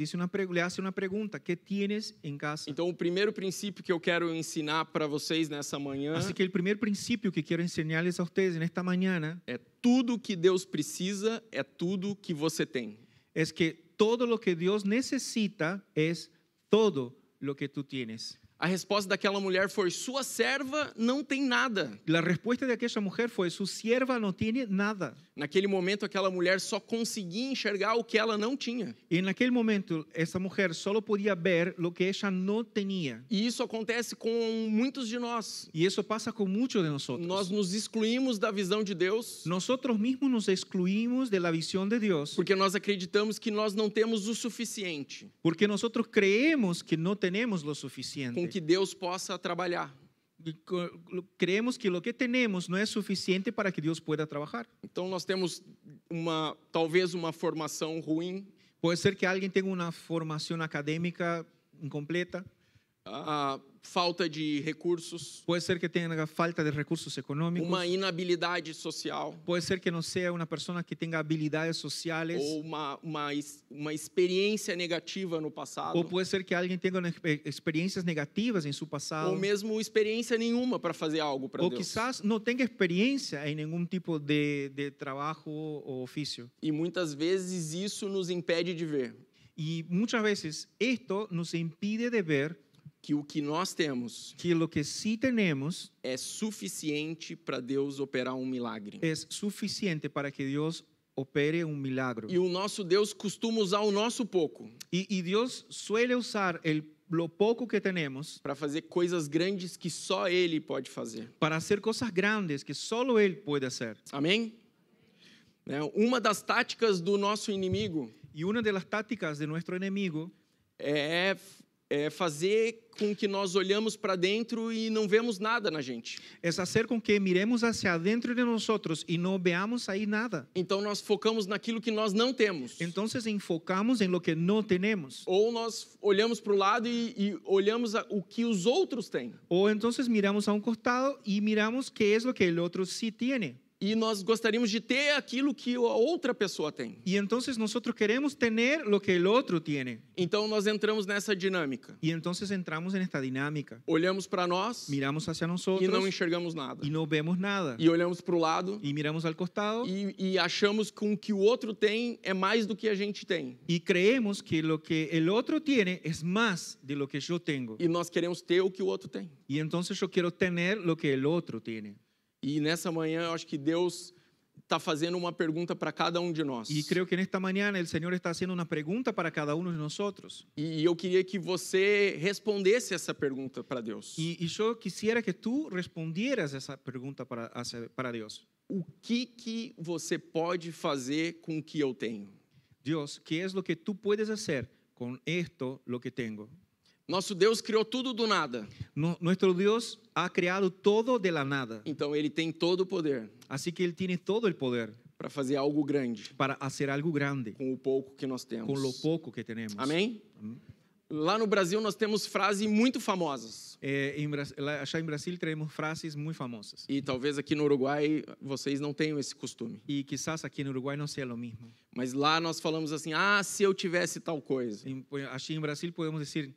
hace una pregunta, ¿qué tienes en casa? Então, o primeiro princípio que eu quero ensinar para vocês nessa manhã Así que el primer principio que quiero enseñarles a ustedes en esta mañana é tudo que Deus precisa é tudo que você tem. es que todo lo que Dios necesita es todo lo que tú tienes. A resposta daquela mulher foi: sua serva não tem nada. La respuesta de aquella mujer fue, su sierva no tiene nada. Naquele momento, aquela mulher só conseguia enxergar o que ela não tinha. Y en aquel momento, esa mujer solo podía ver lo que ella no tenía. E isso acontece com muitos de nós. Y eso pasa con muchos de nosotros. Nós nos excluímos da visão de Deus Nosotros mismos nos excluimos de la visión de Dios porque nós acreditamos que nós não temos o suficiente porque nosotros creemos que no tenemos lo com suficiente. que Deus possa trabalhar. Creemos que lo que tenemos no es suficiente para que Dios pueda trabajar. Então nós temos talvez uma formação ruim, Puede ser que alguien tenga una formación académica incompleta. Falta de recursos, Puede ser que tenga falta de recursos económicos. uma inabilidade social Puede ser que no sea una persona que tenga habilidades sociales. ou uma experiência negativa no passado, O puede ser que alguien tenga experiencias negativas en su pasado. ou mesmo experiência nenhuma para fazer algo para O Deus. quizás no tenga experiencia en ningún tipo de trabajo o oficio. E muitas vezes isso nos impede de ver Y muchas veces esto nos impide de ver que o que nós temos que lo que sí tenemos é suficiente para Deus operar um milagre. es suficiente para que Dios opere un milagro. E o nosso Deus costuma usar o nosso pouco Y Dios suele usar lo poco que tenemos para fazer coisas grandes que só Ele pode fazer. para hacer cosas grandes que solo Él puede hacer. Amém? Uma das táticas do nosso inimigo Y una de las tácticas de nuestro enemigo é fazer com que nós olhamos para dentro e não vemos nada na gente. es hacer con que miremos hacia adentro de nosotros y no veamos ahí nada. Então nós focamos naquilo que nós não temos. Entonces enfocamos en lo que no tenemos. Ou nós olhamos para o lado e olhamos o que os outros têm. O entonces miramos a un costado y miramos qué es lo que el otro sí tiene. E nós gostaríamos de ter aquilo que a outra pessoa tem. Y entonces nosotros queremos tener lo que el otro tiene. Então nós entramos nessa dinâmica. Y entonces entramos en esta dinámica. Olhamos para nós Miramos hacia e nosotros não enxergamos nada. y no vemos nada. E olhamos para o lado Y miramos al costado e achamos que o que o outro tem é mais do que a gente tem. y creemos que lo que el otro tiene es más de lo que yo tengo. E nós queremos ter o que o outro tem. Y entonces yo quiero tener lo que el otro tiene. E nessa manhã eu acho que Deus está fazendo uma pergunta para cada um de nós. Y creo que en esta mañana el Señor está haciendo una pregunta para cada uno de nosotros. E eu queria que você respondesse essa pergunta para Deus. Y yo quisiera que tú respondieras esa pregunta para Dios. O que você pode fazer com o que eu tenho? Dios, ¿qué es lo que tú puedes hacer con esto, lo que tengo? Nosso Deus criou tudo do nada. Nuestro Dios ha creado todo de la nada. Então ele tem todo o poder Así que Él tiene todo el poder para fazer algo grande para hacer algo grande com o pouco que nós temos. con lo poco que tenemos. Amém? Lá no Brasil nós temos frases muito famosas. Allá en Brasil tenemos frases muy famosas. E talvez aqui no Uruguai vocês não tenham esse costume. Y quizás aquí en Uruguay no sea lo mismo. Mas lá nós falamos assim: ah, se eu tivesse tal coisa, Allí en Brasil podemos decir,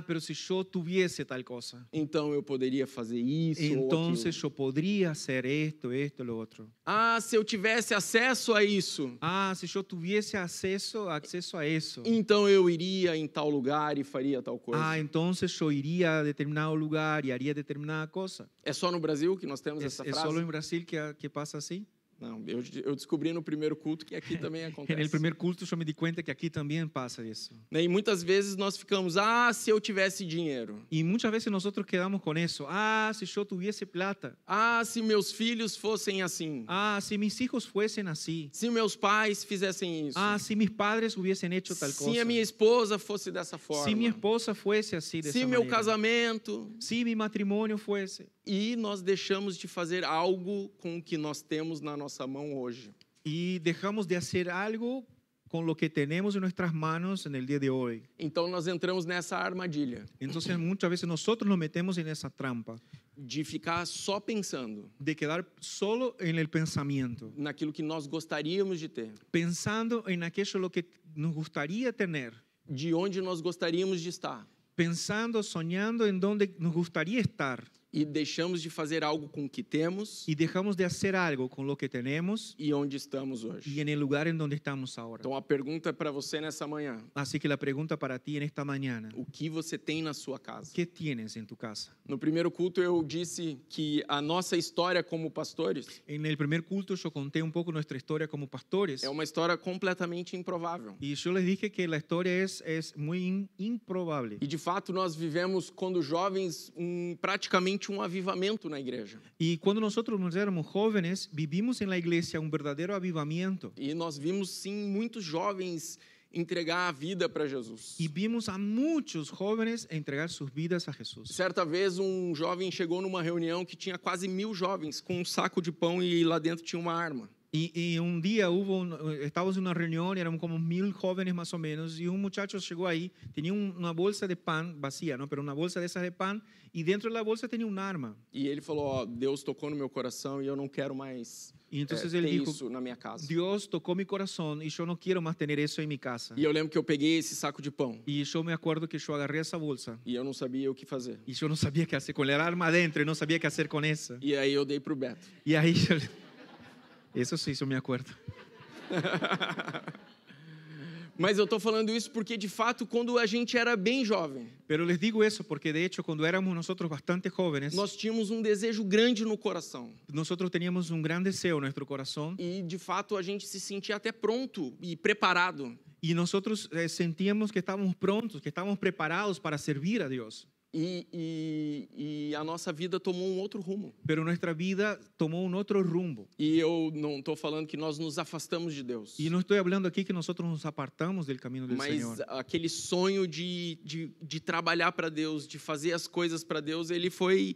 pero si yo tuviese tal cosa, então eu poderia fazer isso ou entonces aquilo. yo podría hacer esto, lo otro. Ah, se eu tivesse acesso a isso, Si yo tuviese acceso a eso, então eu iria em tal lugar e faria tal coisa. entonces yo iría a determinado lugar y haría determinada cosa. É só no Brasil que nós temos essa ¿Es frase? solo en Brasil que pasa así? Não, eu descobri no primeiro culto que aqui também acontece. En el primer culto yo me di cuenta que aquí también pasa eso. E muitas vezes nós ficamos: se eu tivesse dinheiro. Y muchas veces nosotros quedamos con eso. Si yo tuviese plata. Se meus filhos fossem assim. Si mis hijos fuesen así. Se meus pais fizessem isso. Si mis padres hubiesen hecho tal cosa. Se a minha esposa fosse dessa forma. Si mi esposa fuese así de esa Se meu manera. casamento. Si mi matrimonio fuese. E nós deixamos de fazer algo com o que nós temos na nossa mão hoje. Y dejamos de hacer algo con lo que tenemos en nuestras manos en el día de hoy. Então nós entramos nessa armadilha Entonces muchas veces nosotros nos metemos en esa trampa de ficar só pensando de quedar solo en el pensamiento, naquilo que nós gostaríamos de ter, pensando en aquello lo que nos gustaría tener, de onde nós gostaríamos de estar, pensando, soñando en dónde nos gustaría estar e deixamos de fazer algo com o que temos y dejamos de hacer algo con lo que tenemos e onde estamos hoje. y en el lugar en donde estamos ahora. Então a pergunta para você nessa manhã: Así que la pregunta para ti en esta mañana, o que você tem na sua casa? ¿qué tienes en tu casa? No primeiro culto eu disse que a nossa história como pastores En el primer culto yo conté un poco nuestra historia como pastores é uma história completamente improvável. y yo les dije que la historia es muy improbable. E de fato nós vivemos, quando jovens, praticamente avivamento na igreja. Y cuando nosotros éramos jóvenes, vivimos en la iglesia un verdadero avivamiento. E nós vimos sim muitos jovens entregar a vida para Jesus. Y vimos a muchos jóvenes entregar sus vidas a Jesús. Certa vez jovem chegou numa reunião que tinha quase 1000 jovens com um saco de pão e lá dentro tinha uma arma. Y un día estábamos en una reunión y éramos como 1000 jóvenes más o menos y un muchacho llegó ahí, tenía una bolsa de pan vacía, ¿no? Pero una bolsa de esas de pan y dentro de la bolsa tenía un arma. E ele falou: Deus tocou no meu coração e eu não quero mais ter dijo, isso na minha casa. Dios tocó mi corazón y yo no quiero más tener eso en mi casa. E eu lembro que eu peguei esse saco de pão. Y yo me acuerdo que yo agarré esa bolsa. E eu não sabia o que fazer. Y yo no sabía qué hacer con el arma adentro y no sabía qué hacer con esa. E aí eu dei pro Beto. Y ahí yo... Eso sí, yo me acuerdo. Mas eu estou falando isso porque, de fato, quando a gente era bem jovem, Pero les digo eso porque, de hecho, cuando éramos nosotros bastante jóvenes, nós tínhamos desejo grande no coração. nosotros teníamos un gran deseo en nuestro corazón E, de fato, a gente se sentia até pronto e preparado. y nosotros sentíamos que estábamos prontos, que estábamos preparados para servir a Dios. E a nossa vida tomou outro rumo. Pero nuestra vida tomó un otro rumbo. E eu não estou falando que nós nos afastamos de Deus. Y no estoy hablando aquí que nosotros nos apartamos del camino del Mas Señor. aquele sonho de trabalhar para Deus, de fazer as coisas para Deus, ele foi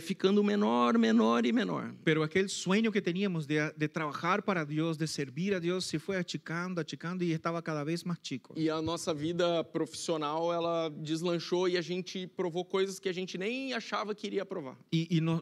ficando menor, menor e menor. Pero aquel sueño que teníamos de trabajar para Dios, de servir a Dios, se fue achicando, achicando y estaba cada vez más chico. E a nossa vida profissional, ela deslanchou e a gente provou coisas que a gente nem achava que iria provar.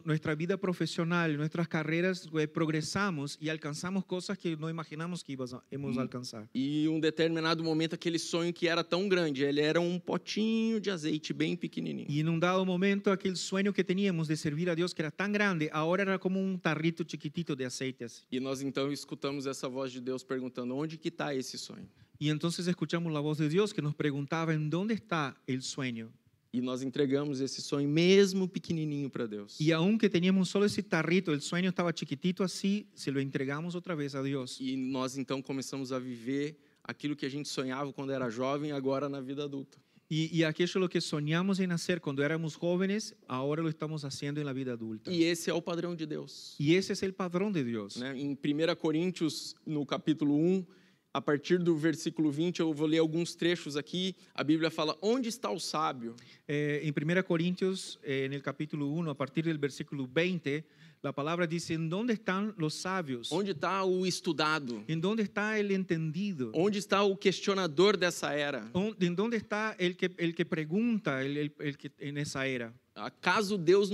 Nuestra vida profesional, nuestras carreras, progresamos y alcanzamos cosas que no imaginamos que íbamos a alcanzar. E determinado momento, aquele sonho que era tão grande, ele era potinho de azeite bem pequenininho. Y en un dado momento, aquel sueño que teníamos de servir a Dios, que era tan grande, ahora era como un tarrito chiquitito de aceite. Así. E nós então escutamos essa voz de Deus perguntando: onde que está esse sonho? Y entonces escuchamos la voz de Dios que nos preguntaba en dónde está el sueño. E nós entregamos esse sonho mesmo pequenininho para Deus. Y aunque teníamos solo ese tarrito, el sueño estaba chiquitito así, se lo entregamos otra vez a Dios. E nós então começamos a viver aquilo que a gente sonhava quando era jovem, agora na vida adulta. Y aquello lo que soñamos en hacer cuando éramos jóvenes, ahora lo estamos haciendo en la vida adulta. E esse é o padrão de Deus. Y ese es el padrón de Dios. Né? Em 1 Coríntios, no capítulo 1, a partir do versículo 20, eu vou ler alguns trechos aqui. A Bíblia fala: onde está o sábio? En 1 Corintios, en el capítulo 1, a partir del versículo 20, la palabra dice: ¿en dónde están los sabios? Onde está o estudado? ¿En dónde está el entendido? Onde está o questionador dessa era? ¿En dónde está el que pregunta el que en esa era? Acaso Deus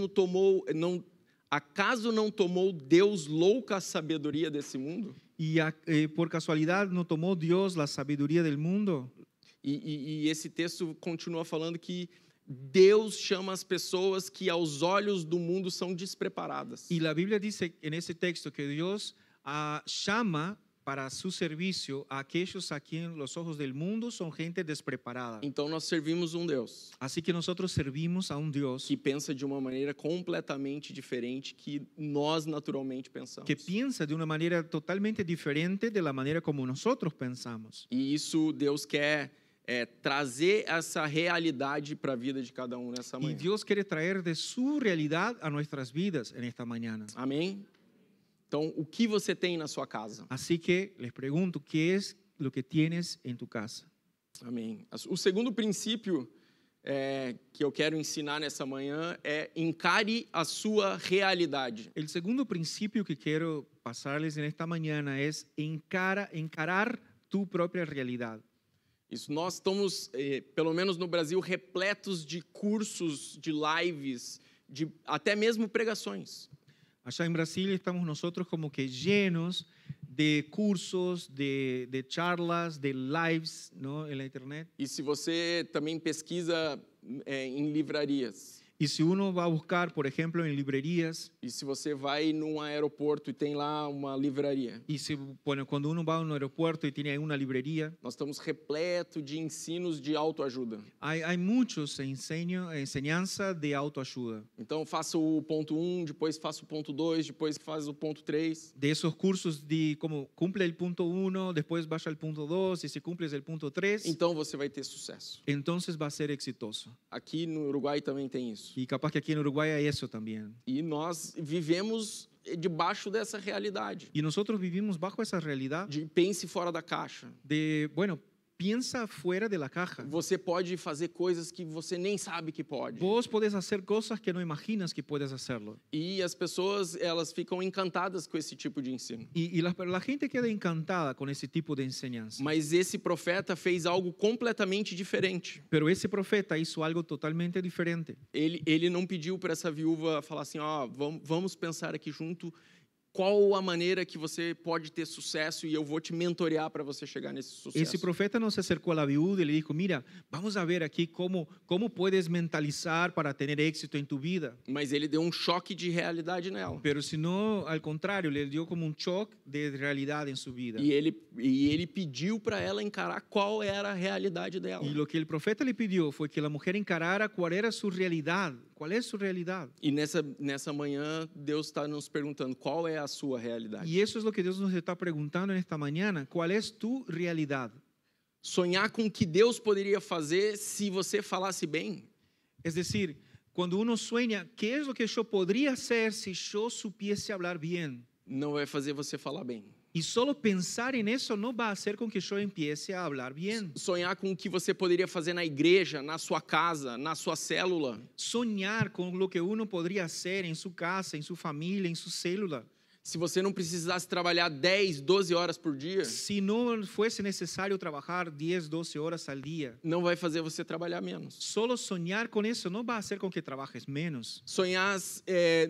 acaso não tomou Deus louca a sabedoria desse mundo? Y por casualidad no tomó Dios la sabiduría del mundo. E esse texto continua falando que Deus chama as pessoas que aos olhos do mundo são despreparadas. Y la Biblia dice en ese texto que Dios llama para su servicio a aquellos a quien los ojos del mundo son gente despreparada. Então nós servimos Deus. Así que nosotros servimos a un Dios que pensa de uma maneira completamente diferente que nós naturalmente pensamos. que piensa de una manera totalmente diferente de la manera como nosotros pensamos. E isso Deus quer trazer essa realidade para a vida de cada nessa manhã. Y Dios quiere traer de su realidad a nuestras vidas en esta mañana. Amém? Então, o que você tem na sua casa? Así que les pregunto, ¿qué es lo que tienes en tu casa? Amém. O segundo princípio que eu quero ensinar nessa manhã é: encare a sua realidade. El segundo principio que quiero pasarles en esta mañana es encarar tu propia realidad. Isso, nós estamos, pelo menos no Brasil, repletos de cursos, de lives, de até mesmo pregações. Allá en Brasil estamos nosotros como que llenos de cursos, de charlas, de lives, ¿no? En la internet. E se você também pesquisa em livrarias, Y si uno va a buscar, por ejemplo, en librerías, e se você vai num aeroporto e tem lá uma livraria, y si, bueno, cuando uno va a un aeropuerto y tiene ahí una librería, nós estamos repletos de ensinos de autoajuda. hay muchos enseñanza de autoayuda. Então, faça o ponto 1, depois faça o ponto 2, depois faz o ponto 3. De esos cursos de como cumple el punto 1, después vaya al punto 2, y si cumples el punto 3, Então, você vai ter sucesso. entonces va a ser exitoso. Aqui no Uruguai também tem isso. Y capaz que aquí en Uruguay hay eso también. E nós vivemos debaixo dessa realidade. Y nosotros vivimos bajo esa realidad De pense fora da caixa. de, bueno, piensa fuera de la caja. Você pode fazer coisas que você nem sabe que pode. Vos podés hacer cosas que no imaginas que puedes hacerlo. E as pessoas, elas ficam encantadas com esse tipo de ensino. Y la gente queda encantada con ese tipo de enseñanza. Mas esse profeta fez algo completamente diferente. Pero ese profeta hizo algo totalmente diferente. Ele não pediu para essa viúva falar assim, vamos pensar aqui junto qual a maneira que você pode ter sucesso e eu vou te mentorear para você chegar nesse sucesso. Ese profeta no se acercó a la viuda y le dijo, mira, vamos a ver aquí cómo puedes mentalizar para tener éxito en tu vida. Mas ele deu um choque de realidade nela. Pero si no, al contrario, le dio como un shock de realidad en su vida. E ele pediu para ela encarar qual era a realidade dela. Y lo que el profeta le pidió fue que la mujer encarara cuál era su realidad. ¿Cuál es su realidad? E nessa manhã, Deus está nos perguntando qual é a sua realidade. Y eso es lo que Dios nos está preguntando en esta mañana. ¿Cuál es tu realidad? Sonhar com o que Deus poderia fazer se você falasse bem. Es decir, cuando uno sueña, ¿qué es lo que yo podría hacer si yo supiese hablar bien? Não vai fazer você falar bem. Y solo pensar en eso no va a hacer con que yo empiece a hablar bien. Sonhar com o que você poderia fazer na igreja, na sua casa, na sua célula. Soñar con lo que uno podría hacer en su casa, en su familia, en su célula. Se você não precisasse trabalhar 10, 12 horas por dia, Si no fuese necesario trabajar 10, 12 horas al día, não vai fazer você trabalhar menos. solo soñar con eso no va a hacer con que trabajes menos. Sonhar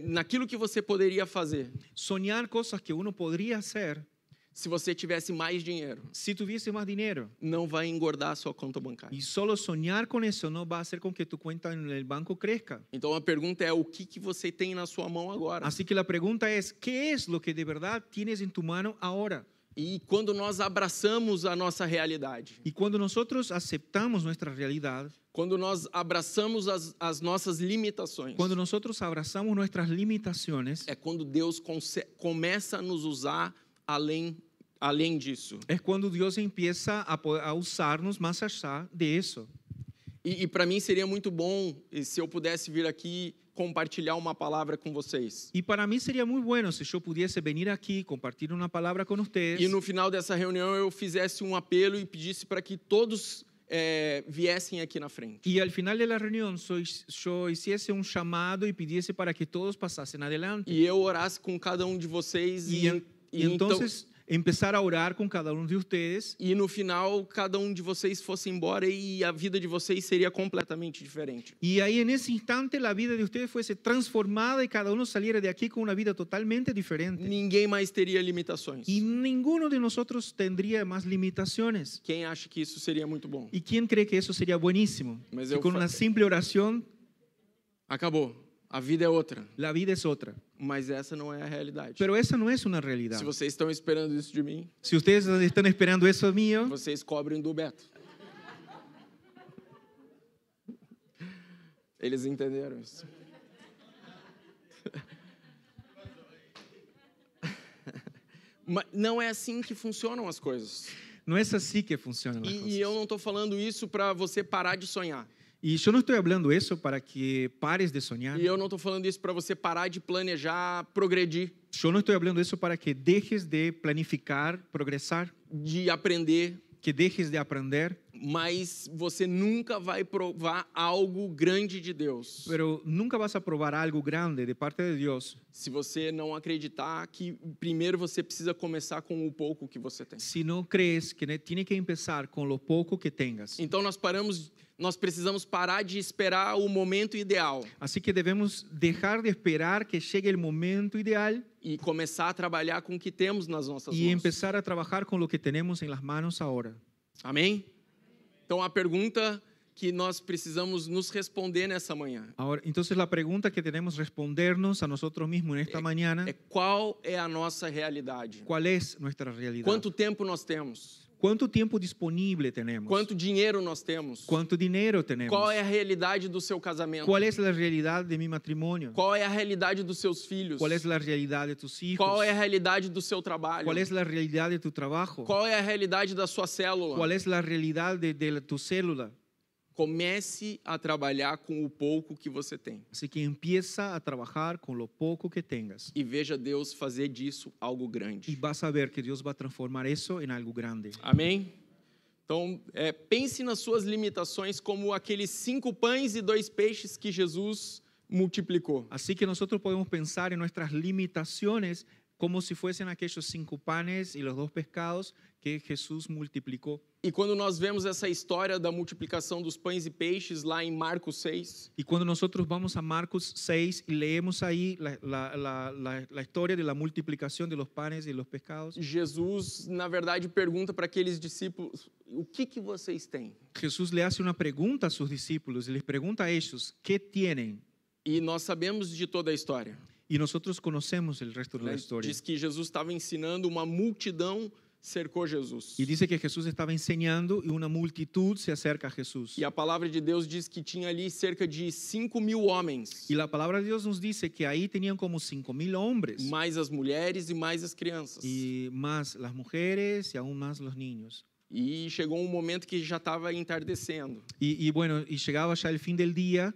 naquilo que você poderia fazer Soñar cosas que uno podría hacer se você tivesse mais dinheiro. si tuviese más dinero. Não vai engordar a sua conta bancária. Y solo soñar con eso no va a hacer con que tu cuenta en el banco crezca. Então a pergunta é o que você tem na sua mão agora? Así que la pregunta es, ¿qué es lo que de verdad tienes en tu mano ahora? E quando nós abraçamos a nossa realidade, Y cuando nosotros aceptamos nuestra realidad, quando nós abraçamos as nossas limitações, cuando nosotros abrazamos nuestras limitaciones, é quando Deus começa a nos usar além disso. es cuando Dios empieza a usarnos más allá de eso. E para mim seria muito bom se eu pudesse vir aqui compartilhar uma palavra com vocês. Y para mí sería muy bueno si yo pudiese venir aquí, compartir una palabra con ustedes. E no final dessa reunião eu fizesse um apelo e pedisse para que todos viessem aqui na frente. Y al final de la reunión yo hiciese un llamado y pidiese para que todos pasasen adelante. E eu orasse com cada um de vocês Y entonces empezar a orar con cada uno de ustedes. E no final, cada um de vocês fosse embora e a vida de vocês seria completamente diferente. Y ahí en ese instante la vida de ustedes fuese transformada y cada uno saliera de aquí con una vida totalmente diferente. Ninguém mais teria limitações. Y ninguno de nosotros tendría más limitaciones. Quem acha que isso seria muito bom? ¿Y quién cree que eso sería buenísimo? Mas Que eu con una simple oración Acabou. A vida é outra. la vida es otra. Mas essa não é a realidade. Pero esa no es una realidad. Se vocês estão esperando isso de mim, Si ustedes están esperando eso mío, vocês cobrem do Beto. Eles entenderam isso. Mas não é assim que funcionam as coisas. no es así que funcionan las E eu cosas. não estou falando isso para você parar de sonhar. Y yo no estoy hablando eso para que pares de soñar. E eu não estou falando isso para você parar de planejar, progredir, Yo no estoy hablando eso para que dejes de planificar, progresar, de aprender, que dejes de aprender, mas você nunca vai provar algo grande de Deus Pero nunca vas a probar algo grande de parte de Dios se você não acreditar que primeiro você precisa começar com o pouco que você tem. si no crees que tiene que empezar con lo poco que tengas. Então nós precisamos parar de esperar o momento ideal Así que debemos dejar de esperar que llegue el momento ideal e começar a trabalhar com o que temos nas nossas y mãos. empezar a trabajar con lo que tenemos en las manos ahora. Amém? Então a pergunta que nós precisamos nos responder nessa manhã Ahora, entonces la pregunta que tenemos que respondernos a nosotros mismos en esta mañana, é qual é a nossa realidade? ¿cuál es nuestra realidad? Quanto tempo nós temos? ¿Cuánto tiempo disponible tenemos? Quanto dinheiro nós temos? ¿Cuánto dinero tenemos? Qual é a realidade do seu casamento? ¿Cuál es la realidad de mi matrimonio? Qual é a realidade dos seus filhos? ¿Cuál es la realidad de tus hijos? Qual é a realidade do seu trabalho? ¿Cuál es la realidad de tu trabajo? Qual é a realidade da sua célula? ¿Cuál es la realidad de tu célula? Comece a trabalhar com o pouco que você tem. Así que empieza a trabajar con lo poco que tengas. E veja Deus fazer disso algo Y grande. vas a ver que Dios va a transformar eso en algo grande. Amém? Então, pense nas suas limitações como aqueles 5 pães e 2 peixes que Jesus multiplicou. Así que nosotros podemos pensar en nuestras limitaciones como si fuesen aquellos 5 panes y los 2 pescados que Jesús multiplicó. E quando nós vemos essa história da multiplicação dos pães e peixes lá em Marcos 6, Y cuando nosotros vamos a Marcos 6 y leemos ahí la historia de la multiplicación de los panes y los pescados, Jesus, na verdade, pergunta para aqueles discípulos: o que vocês têm? Jesús le hace una pregunta a sus discípulos y les pregunta a ellos, ¿qué tienen? E nós sabemos de toda a história. Y nosotros conocemos el resto de la historia. Diz que Jesus estava ensinando, uma multidão cercou Jesus. Y dice que Jesús estaba enseñando y una multitud se acerca a Jesús. E a palavra de Deus diz que tinha ali cerca de 5.000 homens, Y la palabra de Dios nos dice que ahí tenían como 5,000 hombres. mais as mulheres e mais as crianças. Y más las mujeres y aún más los niños. E chegou um momento que já estava entardecendo. Y bueno, y llegaba ya el fin del día.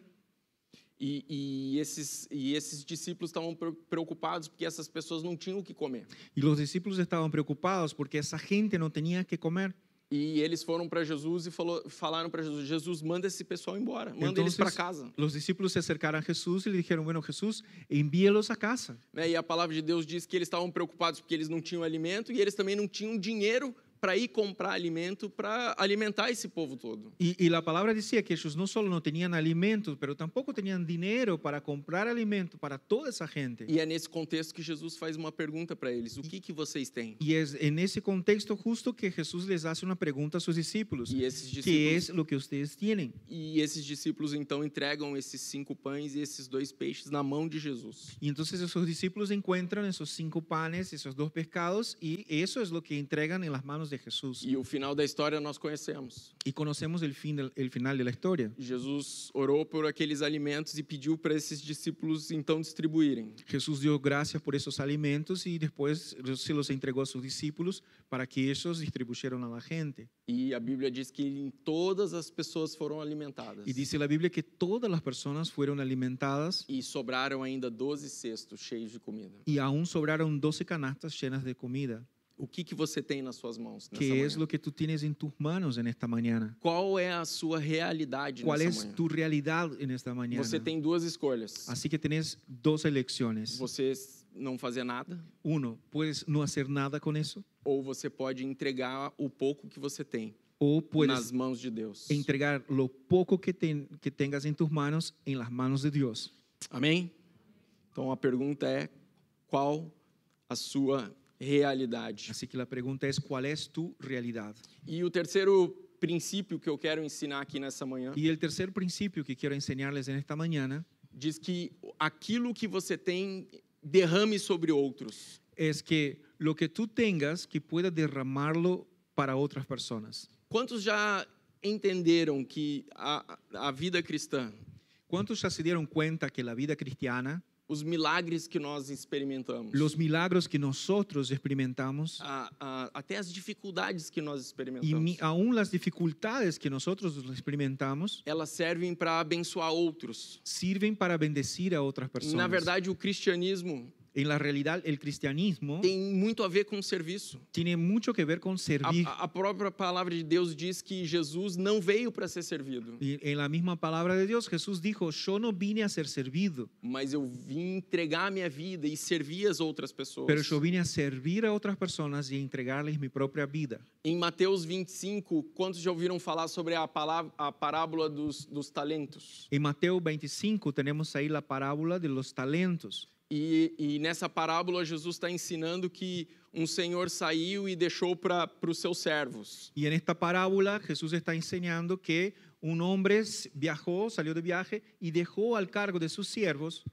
E esses discípulos estavam preocupados porque essas pessoas não tinham o que comer. Y los discípulos estaban preocupados porque esa gente no tenía que comer. E eles foram para Jesus e falaram para Jesus: Jesus, manda esse pessoal embora, manda eles para casa. Los discípulos se acercaron a Jesús y le dijeron, bueno, Jesús, envíelos a casa. E a palavra de Deus diz que eles estavam preocupados porque eles não tinham alimento e eles também não tinham dinheiro para ir comprar alimento para alimentar esse povo todo. Y la palabra decía que ellos no solo no tenían alimentos, pero tampoco tenían dinero para comprar alimento para toda esa gente. E é nesse contexto que Jesus faz uma pergunta para eles: o que vocês têm? Y es en ese contexto justo que Jesús les hace una pregunta a sus discípulos. E esses ¿Qué es discípulos, lo que ustedes tienen? e esses discípulos então entregam esses 5 pães e esses 2 peixes na mão de Jesus. Y entonces esos discípulos encuentran esos 5 panes, esos 2 pescados, y eso es lo que entregan en las manos de Jesús. E o final da história nós conhecemos. Y conocemos el final de la historia. Jesus orou por aqueles alimentos e pediu para esses discípulos então distribuírem. Jesús dio gracias por esos alimentos y después se los entregó a sus discípulos para que ellos distribuyeran a la gente. E a Bíblia diz que todas as pessoas foram alimentadas. Y dice la Biblia que todas las personas fueron alimentadas E sobraram ainda 12 cestos cheios de comida. y aún sobraron 12 canastas llenas de comida. O que você tem nas suas mãos nessa ¿Qué es manhã? lo que tú tienes en tus manos en esta mañana? Qual é a sua realidade ¿Cuál nessa es manhã? tu realidad en esta mañana? Você tem 2 escolhas. Así que tenés 2 elecciones. Você não fazer nada, Uno, puedes no hacer nada con eso, ou você pode entregar o pouco que você tem o puedes nas mãos de Deus. entregar lo poco que tengas en tus manos en las manos de Dios. Amém? Então a pergunta é: qual a sua realidade? Así que la pregunta es, ¿cuál es tu realidad? E o terceiro princípio que eu quero ensinar aqui nessa manhã Y el tercer principio que quiero enseñarles en esta mañana diz que aquilo que você tem, derrame sobre outros. es que lo que tú tengas, que puedas derramarlo para otras personas. Quantos já entenderam que a vida cristã, ¿Cuántos ya se dieron cuenta que la vida cristiana, os milagres que nós experimentamos, los milagros que nosotros experimentamos até as dificuldades que nós y experimentamos, aún las dificultades que nosotros experimentamos, elas servem para abençoar outros? sirven para bendecir a otras personas? Na verdade, o cristianismo En la realidad, el cristianismo tem muito a ver com serviço. tiene mucho que ver con servir. A própria palavra de Deus diz que Jesus não veio para ser servido, Y en la misma palabra de Dios, Jesús dijo, yo no vine a ser servido, mas eu vim entregar a minha vida e servir as outras pessoas. pero yo vine a servir a otras personas y a entregarles mi propia vida. Em Mateus 25, quantos já ouviram falar sobre a parábola dos talentos? En Mateo 25 tenemos ahí la parábola de los talentos. E nessa parábola, Jesus está ensinando que senhor saiu e deixou para os seus servos. Y en esta parábola Jesús está enseñando que un hombre viajó, salió de viaje y dejó al cargo de sus siervos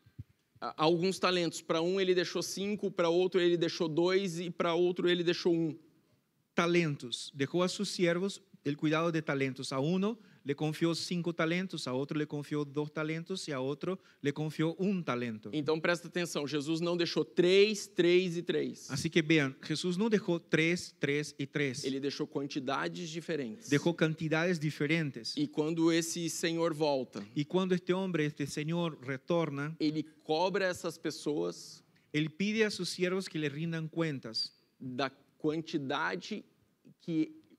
Alguns talentos. Para ele deixou 5, para outro ele deixou 2 e para outro ele deixou 1. talentos. Dejó a sus siervos el cuidado de talentos. A uno le confió 5 talentos, a otro le confió 2 talentos y a otro le confió 1 talento. Então presta atenção, Jesus não deixou 3, 3 e 3. Así que vean, Jesús no dejó 3, 3 y 3. Ele deixou quantidades diferentes. Dejó cantidades diferentes. E quando esse senhor volta, Y cuando este hombre, este señor, retorna, ele cobra essas pessoas él pide a sus siervos que le rindan cuentas da quantidade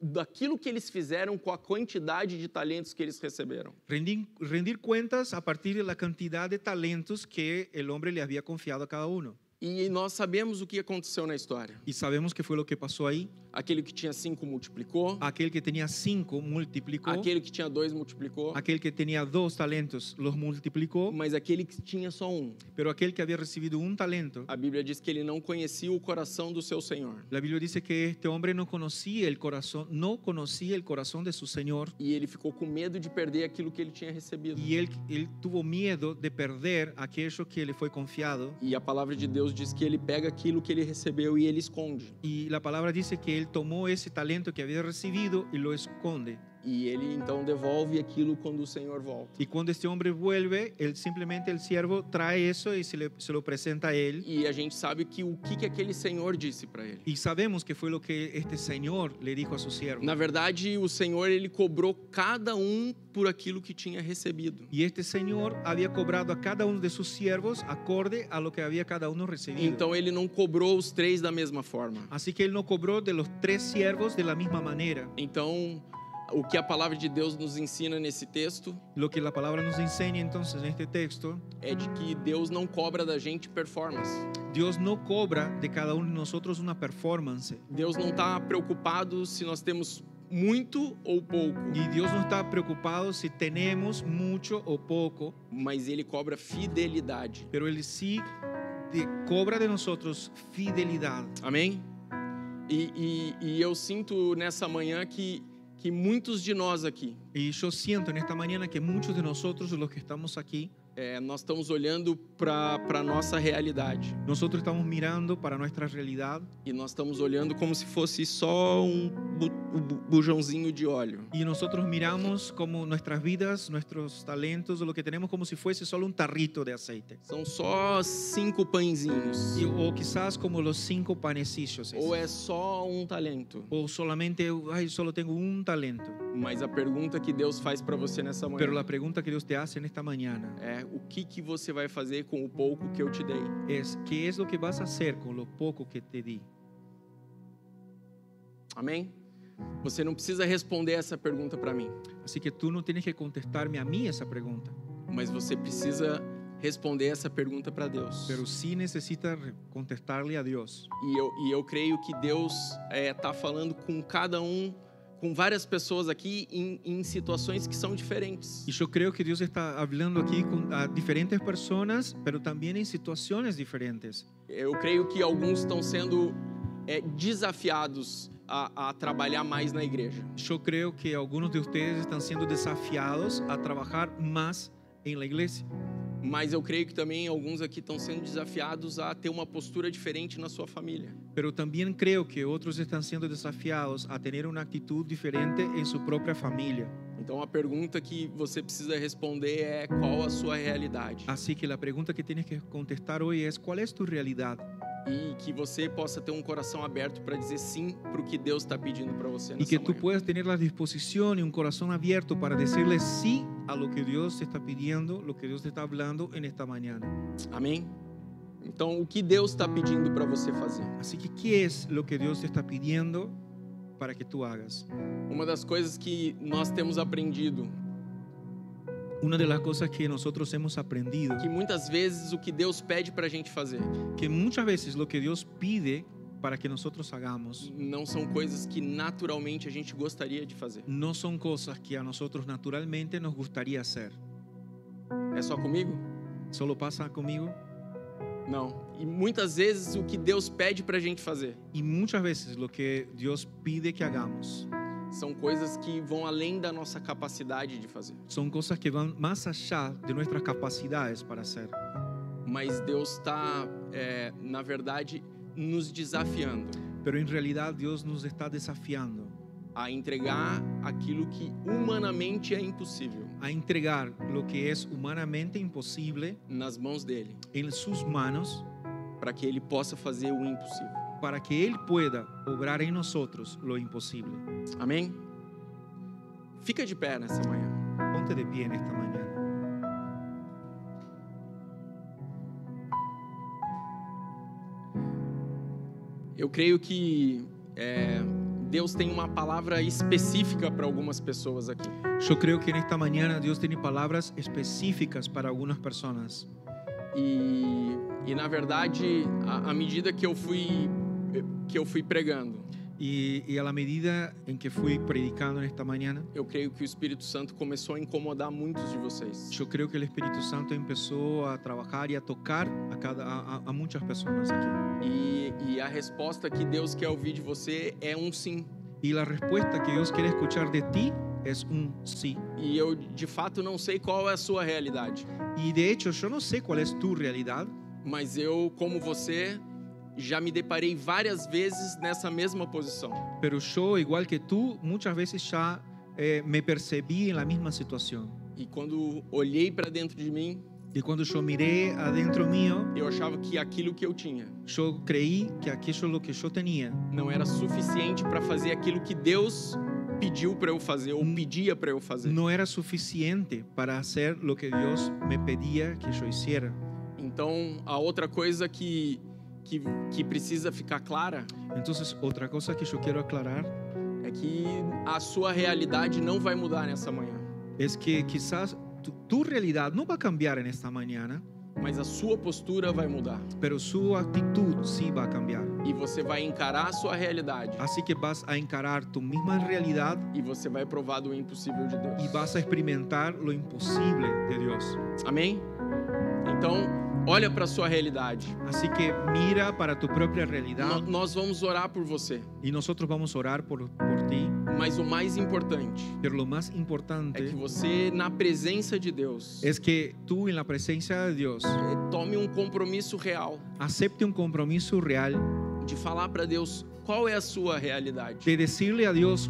daquilo que eles fizeram com a quantidade de talentos que eles receberam. rendir cuentas a partir de la cantidad de talentos que el hombre le había confiado a cada uno. E nós sabemos o que aconteceu na história. Y sabemos qué fue lo que pasó ahí. Aquele que tinha 5 multiplicou, Aquel que tenía 5 multiplicó, aquele que tinha 2 multiplicou, aquel que tenía 2 talentos los multiplicó, mas aquele que tinha só 1. pero aquel que había recibido 1 talento, A Bíblia diz que ele não conhecia o coração do seu Senhor. la Biblia dice que este hombre no conocía el corazón de su Señor, E ele ficou com medo de perder aquilo que ele tinha recebido. y él tuvo miedo de perder aquello que le fue confiado. E a palavra de Deus diz que ele pega aquilo que ele recebeu e ele esconde. Y la palabra dice que él tomó ese talento que había recibido y lo esconde. E ele então devolve aquilo quando o Senhor volta. Y cuando este hombre vuelve, él simplemente, el siervo, trae eso y se lo presenta a él. E a gente sabe que o que aquele senhor disse para ele. Y sabemos que fue lo que este señor le dijo a su siervo. Na verdade, o Senhor ele cobrou cada por aquilo que tinha recebido. Y este señor había cobrado a cada uno de sus siervos acorde a lo que había cada uno recibido. Então ele não cobrou os 3 da mesma forma. Así que él no cobró de los 3 siervos de la misma manera. Então, o que a palavra de Deus nos ensina nesse texto Lo que la palabra nos enseña entonces en este texto, é de que Deus não cobra da gente performance. Dios no cobra de cada uno de nosotros una performance. Deus não está preocupado se nós temos muito ou pouco, Y Dios no está preocupado si tenemos mucho o poco, mas ele cobra fidelidade. pero Él sí cobra de nosotros fidelidad. Amém? E eu sinto nessa manhã que muitos de nós aqui, Y yo siento en esta mañana que muchos de nosotros, los que estamos aquí, nós estamos olhando para a nossa realidade. nosotros estamos mirando para nuestra realidad E nós estamos olhando como se fosse só bujãozinho de óleo. y nosotros miramos como nuestras vidas, nuestros talentos, lo que tenemos como si fuese solo un tarrito de aceite. São só 5 pãezinhos. O quizás como los 5 panecillos. Ou é só talento. O solamente, ay, solo tengo un talento. Mas a pergunta que Deus faz para você nessa manhã Pero la pregunta que Dios te hace en esta mañana é: o que você vai fazer com o pouco que eu te dei? es, ¿qué es lo que vas a hacer con lo poco que te di? Amém? Você não precisa responder essa pergunta para mim, Así que tú no tienes que contestarme a mí esa pregunta, mas você precisa responder essa pergunta para Deus. pero sí necesitas contestarle a Dios. E eu creio que Deus está falando com cada com várias pessoas aqui em situações que são diferentes. Y yo creo que Dios está hablando aquí a diferentes personas, pero también en situaciones diferentes. Eu creio que alguns estão sendo desafiados a trabalhar mais na igreja. Yo creo que algunos de ustedes están siendo desafiados a trabajar más en la iglesia. Mas eu creio que também alguns aqui estão sendo desafiados a ter uma postura diferente na sua família. Pero también creo que otros están siendo desafiados a tener una actitud diferente en su propia familia. Então a pergunta que você precisa responder é: qual a sua realidade? Así que la pregunta que tienes que contestar hoy es, ¿cuál es tu realidad? E que você possa ter um coração aberto para dizer sim para o que Deus está pedindo para você Y nessa que tú manhã. puedas tener la disposición y un corazón abierto para decirle sí a lo que Dios te está pidiendo, lo que Dios te está hablando en esta mañana. Amém? Então, o que Deus está pedindo para você fazer? Así que, ¿qué es lo que Dios te está pidiendo para que tú hagas? Uma das coisas que nós temos aprendido, Una de las cosas que nosotros hemos aprendido, que muitas vezes o que Deus pede para a gente fazer que muchas veces lo que Dios pide para que nosotros hagamos não são coisas que naturalmente a gente gostaria de fazer. no son cosas que a nosotros naturalmente nos gustaría hacer. É só comigo? ¿Solo pasa conmigo? Não. E muitas vezes o que Deus pede para a gente fazer Y muchas veces lo que Dios pide que hagamos são coisas que vão além da nossa capacidade de fazer. son cosas que van más allá de nuestras capacidades para hacer. Mas Deus está, na verdade, nos desafiando Pero en realidad Dios nos está desafiando a entregar aquilo que humanamente é impossível a entregar lo que es humanamente imposible nas mãos dele, en sus manos para que ele possa fazer o impossível. para que Él pueda obrar en nosotros lo imposible. Amém? Fica de pé nessa manhã. Ponte de pie en esta mañana. Eu creio que Deus tem uma palavra específica para algumas pessoas aqui. Yo creo que en esta mañana Dios tiene palabras específicas para algunas personas. E na verdade, à medida que eu fui pregando, Y a la medida en que fui predicando en esta mañana, eu creio que o Espírito Santo começou a incomodar muitos de vocês. yo creo que el Espíritu Santo empezó a trabajar y a tocar a muchas personas aquí. E a resposta que Deus quer ouvir de você é um sim. Y la respuesta que Dios quiere escuchar de ti es un sí. E eu, de fato, não sei qual é a sua realidade. Y de hecho, yo no sé cuál es tu realidad, Mas eu, como você, já me deparei várias vezes nessa mesma posição. pero yo, igual que tú, muchas veces ya me percibí en la misma situación. E quando olhei para dentro de mim, Y cuando yo miré adentro mío, eu achava que aquilo que eu tinha yo creí que aquello lo que yo tenía não era suficiente para fazer aquilo que Deus pediu para eu fazer ou pedia para eu fazer. no era suficiente para hacer lo que Dios me pedía que yo hiciera. Então, a outra coisa que precisa ficar clara Entonces, otra cosa que yo quiero aclarar é que a sua realidade não vai mudar nessa manhã, es que quizás tu realidad no va a cambiar en esta mañana, mas a sua postura vai mudar. pero su actitud sí va a cambiar. E você vai encarar a sua realidade Así que vas a encarar tu misma realidad e você vai provar do impossível de Deus. y vas a experimentar lo imposible de Dios. Amém? Então, olha para a sua realidade. Así que mira para tu propia realidad Nós vamos orar por você, y nosotros vamos a orar por ti, mas o mais importante pero lo más é que importante você, na presença de Deus, es que tú en la presencia de Dios tome um compromisso real acepte un compromiso real de falar para Deus qual é a sua realidade, de decirle a Dios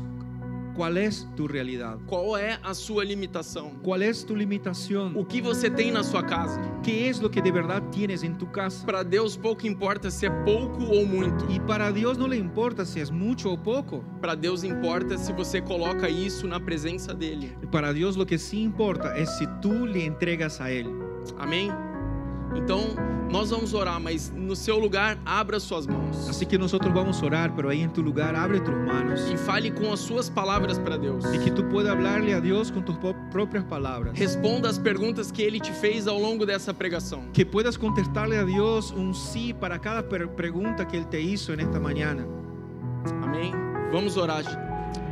cuál es tu realidad, qual é a sua limitação, cuál es tu limitación, o que você tem na sua casa. qué es lo que de verdad tienes en tu casa. Para Deus pouco importa se é pouco ou muito. Y para Dios no le importa si es mucho o poco. Para Deus importa se você coloca isso na presença dele. Para Dios lo que sí importa es si tú le entregas a Él. Amém? Então, nós vamos orar, mas no seu lugar, abra suas mãos. Así que nosotros vamos a orar, pero ahí en tu lugar abre tus manos E fale com as suas palavras para Deus. y que tú puedas hablarle a Dios con tus propias palabras. Responda as perguntas que Ele te fez ao longo dessa pregação. Que puedas contestarle a Dios un sí para cada pregunta que Él te hizo en esta mañana. Amém? Vamos orar.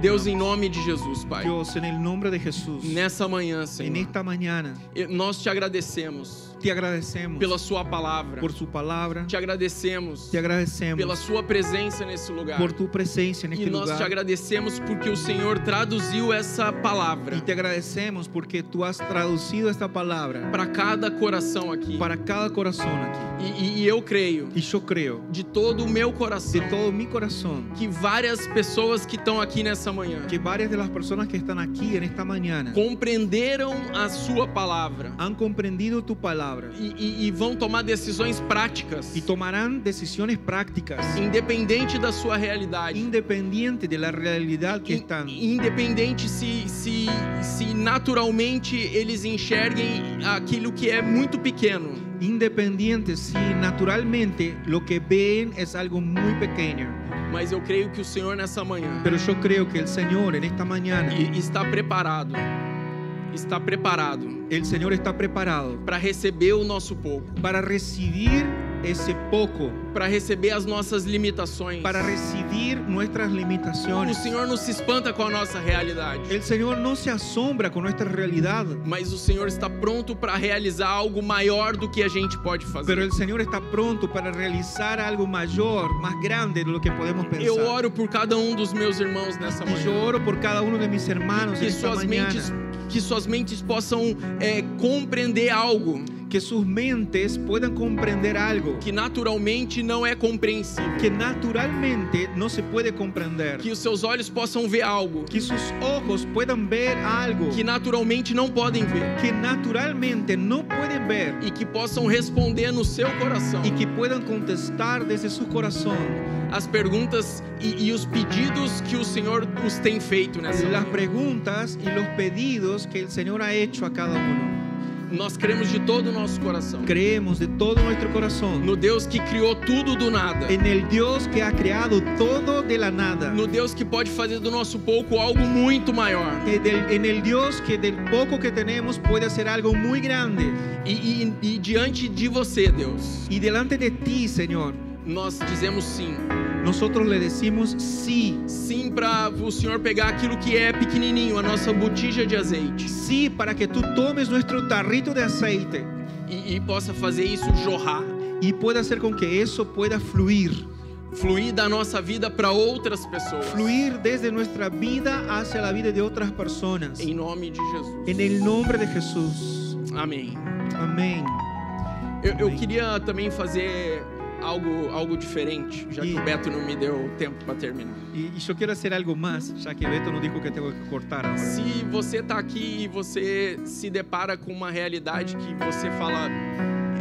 Deus, em nome de Jesus, Pai. Dios, en el nombre de Jesús, Nessa manhã, en Senhor, esta mañana nós te agradecemos te agradecemos pela sua palavra. por su palabra, Te agradecemos te agradecemos pela sua presença nesse lugar. por tu presencia en E este nós te lugar. agradecemos porque o Senhor traduziu essa palavra Y te agradecemos porque tú has traducido esta palabra para cada coração aqui. para cada corazón aquí. E eu creio, Y yo creo de todo o meu de coração, todo mi corazón que várias pessoas que estão aqui nessa manhã que varias de las personas que están aquí en esta mañana compreenderam a sua palavra han comprendido tu palabra palabra e vão tomar decisões práticas, y tomarán decisiones prácticas independente da sua realidade, independiente de la realidad que están, independente se naturalmente eles enxerguem aquilo que é muito pequeno. independiente si naturalmente lo que ven es algo muy pequeño. Mas eu creio que o Senhor nessa manhã Pero yo creo que el Señor en esta mañana, está preparado el Señor está preparado para receber o nosso pouco, para recibir ese poco, para receber as nossas limitações. para recibir nuestras O limitaciones. Senhor não se espanta com a nossa realidade, El Señor no se asombra con nuestra realidad, mas o Senhor está pronto para realizar algo maior do que a gente pode fazer. pero el Señor está pronto para realizar algo mayor, más grande de lo que podemos pensar. Eu oro por cada dos meus irmãos nessa Y yo manhã, oro por cada uno de mis hermanos en esta mañana, que suas mentes possam compreender algo que sus mentes puedan comprender algo que naturalmente não é compreensível, que naturalmente no se puede comprender, que os seus olhos possam ver algo que sus ojos puedan ver algo que naturalmente não podem ver, que naturalmente no pueden ver e que possam responder no seu coração y que puedan contestar desde su corazón as perguntas e os pedidos que o Senhor os tem feito nessa las manhã. preguntas y los pedidos que el Señor ha hecho a cada uno. Nós cremos de todo o nosso coração Creemos de todo nuestro corazón no Deus que criou tudo do nada, en el Dios que ha creado todo de la nada, no Deus que pode fazer do nosso pouco algo muito maior, en el Dios que del poco que tenemos puede hacer algo muy grande. e diante de você, Deus, Y delante de ti, Señor, nós dizemos sim. nosotros le decimos sí. Sim, para o Senhor pegar aquilo que é pequenininho, a nossa botija de azeite, Sí, para que tú tomes nuestro tarrito de aceite e possa fazer isso jorrar, y pueda hacer con que eso pueda fluir da nossa vida para outras pessoas, fluir desde nuestra vida hacia la vida de otras personas. em nome de Jesus. En el nombre de Jesús. Amém. Amén. Eu queria também fazer algo diferente, já que o Beto não me deu tempo para terminar. Y yo quiero hacer algo más, ya que Beto nos dijo que tengo que cortar ahora. Se você está aqui e você se depara com uma realidade que você fala,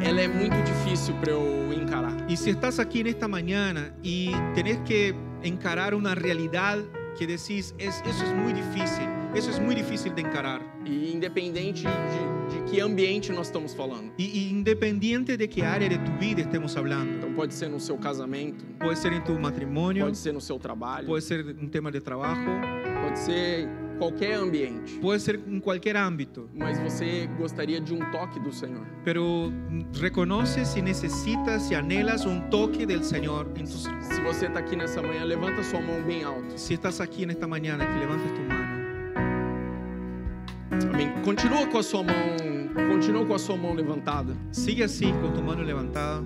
ela é muito difícil para eu encarar. Y si estás aquí en esta mañana y tenés que encarar una realidad que decís, eso es muy difícil de encarar. E independente de que ambiente nós estamos falando. Y independiente de qué área de tu vida estemos hablando, Então pode ser no seu casamento, puede ser en tu matrimonio, pode ser no seu trabalho, puede ser un tema de trabajo, pode ser qualquer ambiente. puede ser en cualquier ámbito, Mas você gostaria de um toque do Senhor. pero reconoce si necesitas, si anhelas un toque del Señor en tus... Se você está aqui nessa manhã, levanta sua mão bem alto. Si estás aquí en esta mañana, que levantes tu mano. Amém. Continua com a sua mão levantada. Sigue así con tu mano levantada.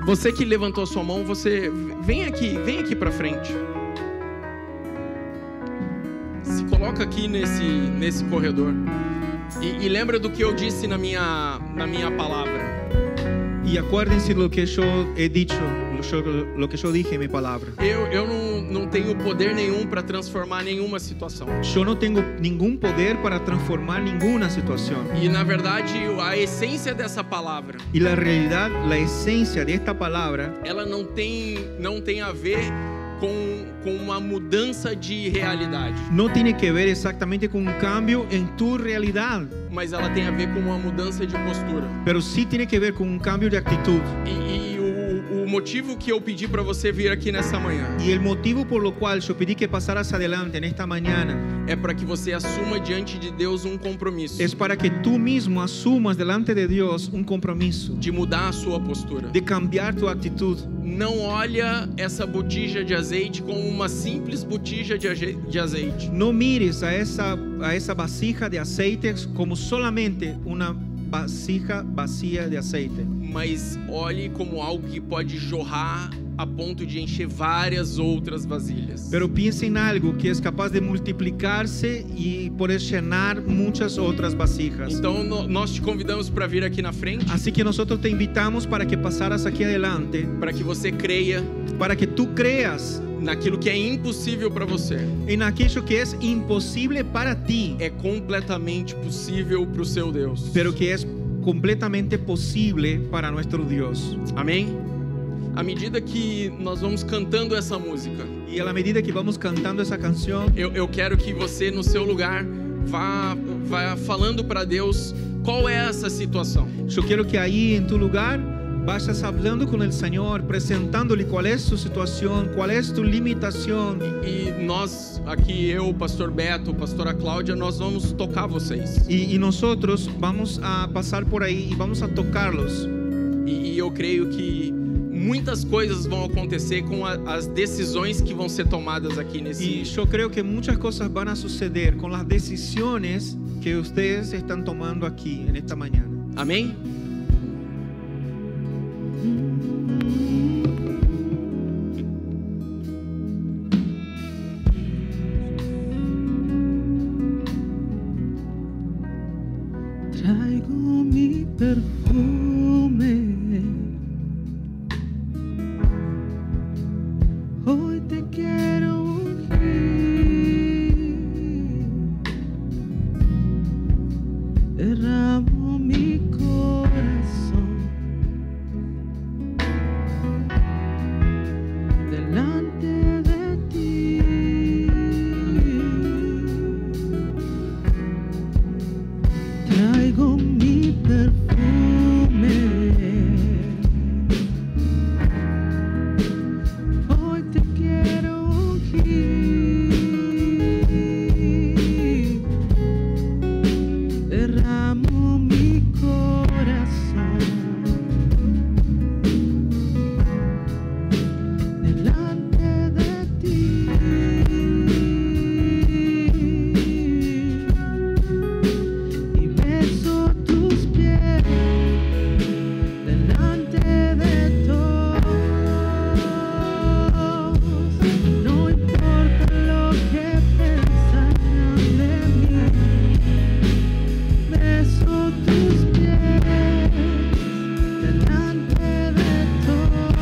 Você que levantou a sua mão, você vem aqui para frente. Se coloca aqui nesse corredor. E lembra do que eu disse na minha palavra. Y acuérdense lo que yo he dicho, lo que yo dije en mi palabra. Eu não tenho poder nenhum para transformar nenhuma situação. Yo no tengo ningún poder para transformar ninguna situación. E na verdade, a essência dessa palavra, Y la realidad, la esencia de esta palabra, ela não tem a ver com uma mudança de realidade, no tiene que ver exactamente con un cambio en tu realidad, mas ela tem a ver com uma mudança de postura. pero sí tiene que ver con un cambio de actitud. E o motivo que eu pedi para você vir aqui nessa manhã Y el motivo por lo cual yo pedí que pasaras adelante en esta mañana é para que você assuma diante de Deus um compromisso es para que tú mismo asumas delante de Dios un compromiso de mudar a sua postura. de cambiar tu actitud. Não olha essa botija de azeite como uma simples botija de azeite, No mires a esa vasija de aceite como solamente una vasija vacía de aceite, mas olhe como algo que pode jorrar a ponto de encher várias outras vasilhas. Pero piensa en algo que es capaz de multiplicarse y poder llenar muchas otras vasijas. Então nós te convidamos para vir aqui na frente, Así que nosotros te invitamos para que pasaras aquí adelante, para que você creia para que tú creas naquilo que é impossível para você. en aquello que es imposible para ti, É completamente possível para o seu Deus. pero que es completamente posible para nuestro Dios. Amém? À medida que nós vamos cantando essa música, Y a la medida que vamos cantando esa canción, eu quero que você no seu lugar vá falando para Deus qual é essa situação. yo quiero que ahí en tu lugar vayas hablando con el Señor, presentándole cuál es su situación, cuál es tu limitación. E nós aqui, eu, o pastor Beto, a pastora Cláudia, nós vamos tocar vocês. Y nosotros vamos a pasar por ahí y vamos a tocarlos. E eu creio que muitas coisas vão acontecer com as decisões que vão ser tomadas aqui Y nesse. yo creo que muchas cosas van a suceder con las decisiones que ustedes están tomando aquí en esta mañana. Amém? Traigo mi perfume, hoy te quiero ungir, derramo mi corazón delante de ti. Traigo mi perfume, hoy te quiero ungir, derramo mi corazón delante de ti. Y beso tus pies delante de todos. No importa lo que pensarán de mí. Beso tus pies delante de todos.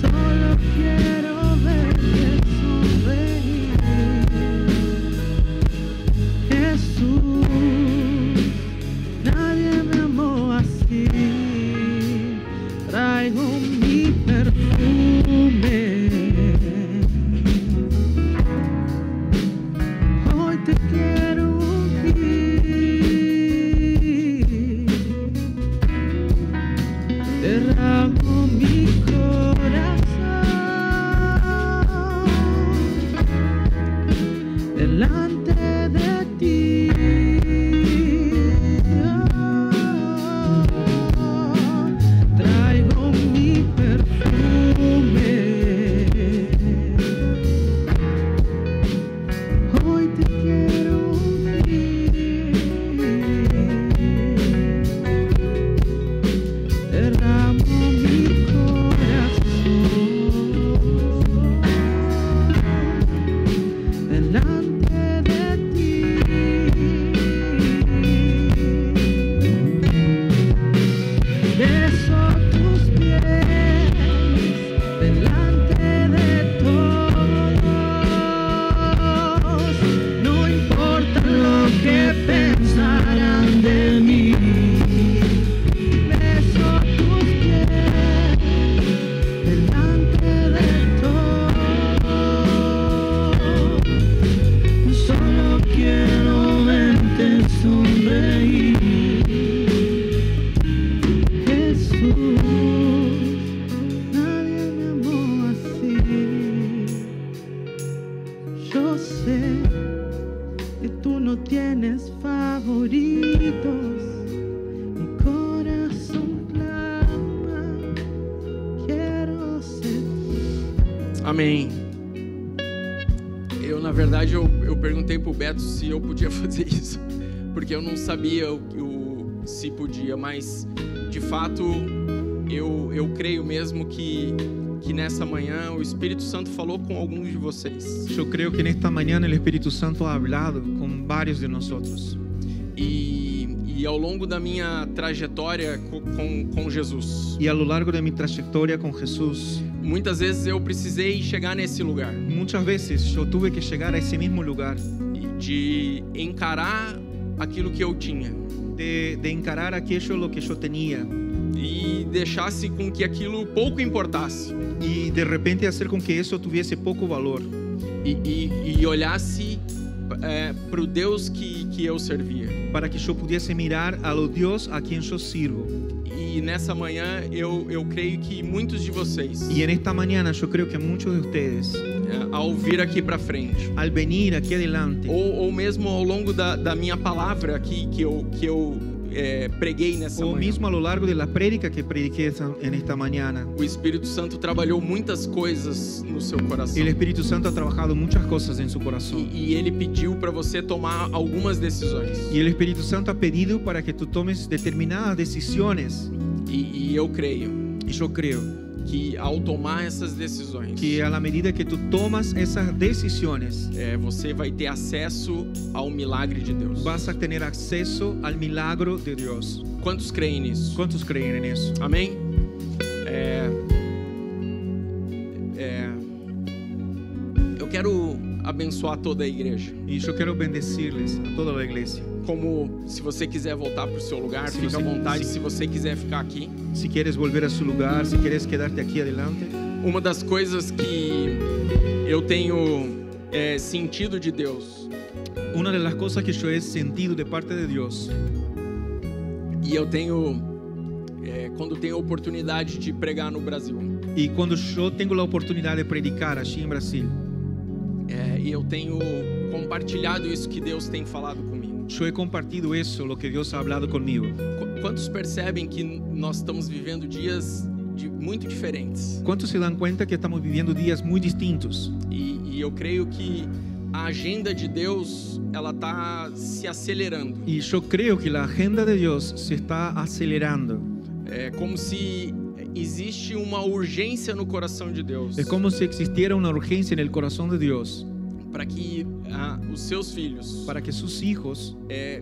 Solo quiero verte sonreír. Jesús, nadie me amó así. Traigo mi perfume, hoy te quiero ungir, derramo mi corazón delante de ti. Traigo mi perfume, hoy te quiero ungir, derramo mi corazón delante de ti. Beso tus pies delante de todos. No importa lo que pensarán de mí. Beso tus pies delante de todos. Solo quiero verte sonreír. Jesús, nadie me amó así. Yo sé que tú no tienes favoritos. Mi corazón clama, quiero ser. Amém. Na verdade, eu perguntei pro Beto se eu podia fazer isso, porque eu não sabia se podia, mas de fato eu creio mesmo que nessa manhã o Espírito Santo falou com alguns de vocês. Yo creo que en esta mañana el Espíritu Santo ha hablado con varios de nosotros. E ao longo da minha trajetória com Jesus, Y a lo largo de mi trayectoria con Jesús, muitas vezes eu precisei chegar nesse lugar muchas veces yo tuve que llegar a ese mismo lugar, de encarar aquilo que eu tinha de encarar aquello lo que yo tenía e deixasse com que aquilo pouco importasse y de repente hacer con que eso tuviese poco valor e olhasse para o Deus que eu servia. para que yo pudiese mirar a lo Dios a quien yo sirvo. E nessa manhã eu creio que muitos de vocês, Y en esta mañana yo creo que muchos de ustedes, ao vir aqui para frente, al venir aquí adelante, ou mesmo ao longo da minha palavra aqui que eu preguei nessa o manhã, mismo a lo largo de la prédica que prediqué en esta mañana, o Espírito Santo trabalhou muitas coisas no seu coração. el Espíritu Santo ha trabajado muchas cosas en su corazón. E ele pediu para você tomar algumas decisões. Y el Espíritu Santo ha pedido para que tú tomes determinadas decisiones. E eu creio Y yo creo que ao tomar essas decisões, que a la medida que tú tomas esas decisiones, você vai ter acesso ao milagre de Deus. vas a tener acceso al milagro de Dios. Quantos creem nisso? ¿Cuántos creen en eso? Amém? Eu quero abençoar toda a igreja. Y yo quiero bendecirles a toda la iglesia. Como, se você quiser voltar para o seu lugar, Se fica à você- vontade. se- Se você quiser ficar aqui. Si quieres volver a su lugar, si quieres quedarte aquí adelante. Uma das coisas que eu tenho sentido de Deus, Una de las cosas que yo he sentido de parte de Dios, e eu tenho, quando tenho a oportunidade de pregar no Brasil, y cuando yo tengo la oportunidad de predicar allí en Brasil, e eu tenho compartilhado isso que Deus tem falado comigo. yo he compartido eso, lo que Dios ha hablado conmigo. Quantos percebem que nós estamos vivendo dias muito diferentes? ¿Cuántos se dan cuenta que estamos viviendo días muy distintos? E eu creio que a agenda de Deus, ela está se acelerando. Y yo creo que la agenda de Dios se está acelerando. É como se existe uma urgência no coração de Deus Es como si existiera una urgencia en el corazón de Dios para que os seus filhos para que sus hijos,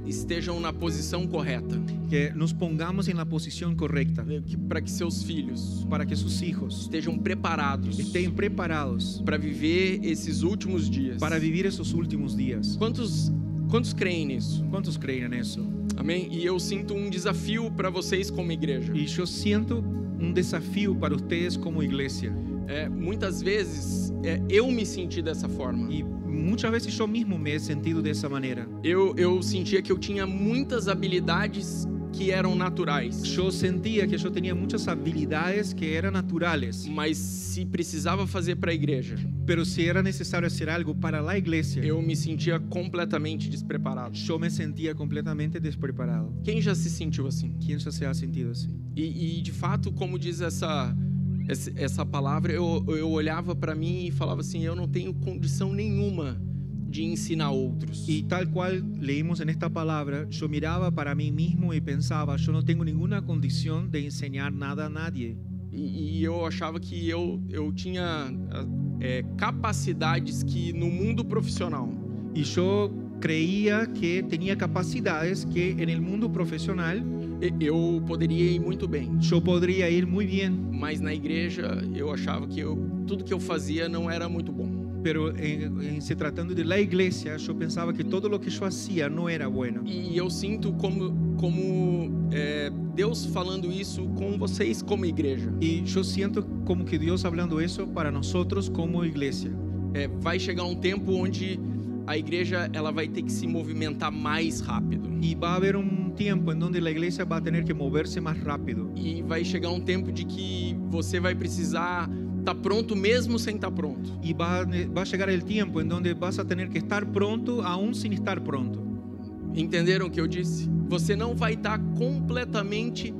estejam na posição correta, que nos pongamos en la posición correcta, para que seus filhos para que sus hijos estejam preparados estén preparados para viver esses últimos dias. para vivir esos últimos días. Quantos creem nisso? ¿Cuántos creen en eso? Amém? E eu sinto um desafio para vocês como igreja. Y yo siento un desafío para ustedes como iglesia. Muitas vezes eu me senti dessa forma. Y muchas veces yo mismo me he sentido de esa manera. Eu sentia que eu tinha muitas habilidades que eram naturais, Yo sentía que yo tenía muchas habilidades que eran naturales, mas se precisava fazer para a igreja, pero si era necesario hacer algo para la iglesia, eu me sentia completamente despreparado. yo me sentía completamente despreparado. Quem já se sentiu assim? ¿Quién ya se ha sentido así? E de fato, como diz essa palavra, eu olhava para mim e falava assim: eu não tenho condição nenhuma de ensinar outros. Y tal cual leímos en esta palabra, yo miraba para mí mismo y pensaba, yo no tengo ninguna condición de enseñar nada a nadie. E eu achava que eu tinha capacidades que no mundo profissional Y yo creía que tenía capacidades que en el mundo profesional eu poderia ir muito bem, yo podría ir muy bien, mas na igreja eu achava que tudo que eu fazia não era muito bom. pero en se tratando de la iglesia, yo pensaba que todo lo que yo hacía no era bueno. E eu sinto como Deus falando isso com vocês como igreja. Y yo siento como que Dios hablando eso para nosotros como iglesia. Vai chegar um tempo onde a igreja ela vai ter que se movimentar mais rápido. Y va a haber un tiempo en donde la iglesia va a tener que moverse más rápido. E vai chegar um tempo de que você vai precisar estar pronto mesmo sem estar pronto. Y va a llegar el tiempo en donde vas a tener que estar pronto aún sin estar pronto. Entenderam o que eu disse? Você não vai estar completamente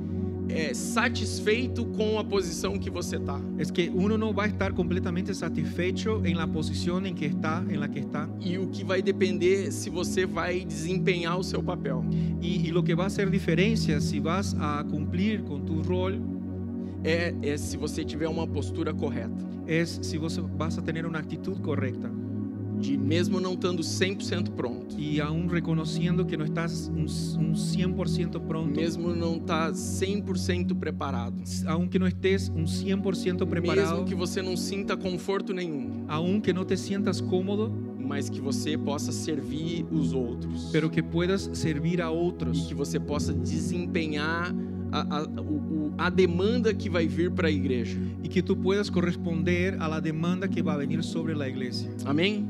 satisfeito com a posição que você está. Es que uno no va a estar completamente satisfecho en la posición en la que está. E o que vai depender se você vai desempenhar o seu papel. Y lo que va a hacer diferencia si vas a cumplir con tu rol é se você tiver uma postura correta. Es si vos vas a tener una actitud correcta. De mesmo não estando 100% pronto. Y aún reconociendo que no estás un 100% pronto. Mesmo não tá 100% preparado. Aunque no estés un 100% preparado. Mesmo que você não sinta conforto nenhum. Aunque no te sientas cómodo. Mas que você possa servir os outros. Pero que puedas servir a otros. E que você possa desempenhar a demanda que vai vir para a igreja. Y que tú puedas corresponder a la demanda que va a venir sobre la iglesia. Amém?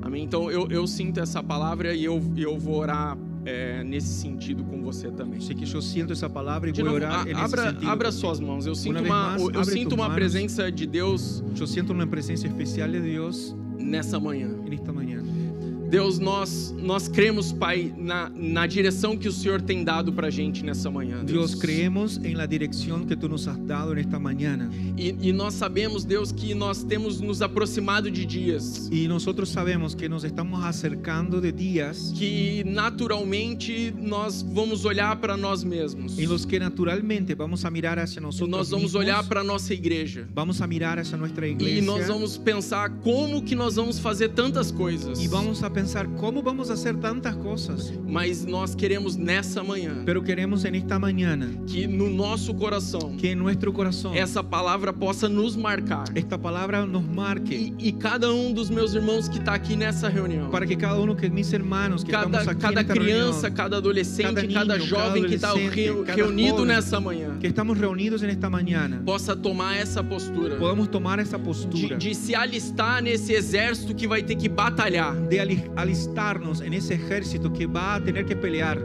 Amém. Então eu sinto essa palavra e eu vou orar nesse sentido com você também. Sei que eu sinto essa palavra e vou orar nesse sentido. Abra suas mãos. Eu sinto uma presença de Deus. Eu sinto uma presença especial de Deus nessa manhã. Nesta manhã. Deus, nós cremos, Pai, na direção que o Senhor tem dado para a gente nessa manhã. Deus, creemos em la direção que Tu nos has dado nesta manhã. E nós sabemos, Deus, que nós temos nos aproximado de dias. E nós sabemos que nos estamos acercando de dias. Que naturalmente nós vamos olhar para nós mesmos. Em los que naturalmente vamos a mirar hacia nós mesmos. Nós vamos olhar para nossa igreja. Vamos a mirar hacia nossa igreja. E nós vamos pensar como que nós vamos fazer tantas coisas. E vamos a pensar como vamos a hacer tantas coisas. Mas nós queremos nessa manhã. Pero queremos en esta mañana. Que no nosso coração. Que en nuestro corazón. Essa palavra possa nos marcar. Esta palavra nos marque. E cada dos meus irmãos que está aqui nessa reunião. Para que cada de mis hermanos que estamos aqui cada criança, reunião, cada adolescente, cada jovem que está reunido nessa manhã. Que estamos reunidos nesta manhã. Possa tomar essa postura. Podemos tomar essa postura. De se alistar nesse exército que vai ter que batalhar. De alistarnos en ese ejército que va a tener que pelear.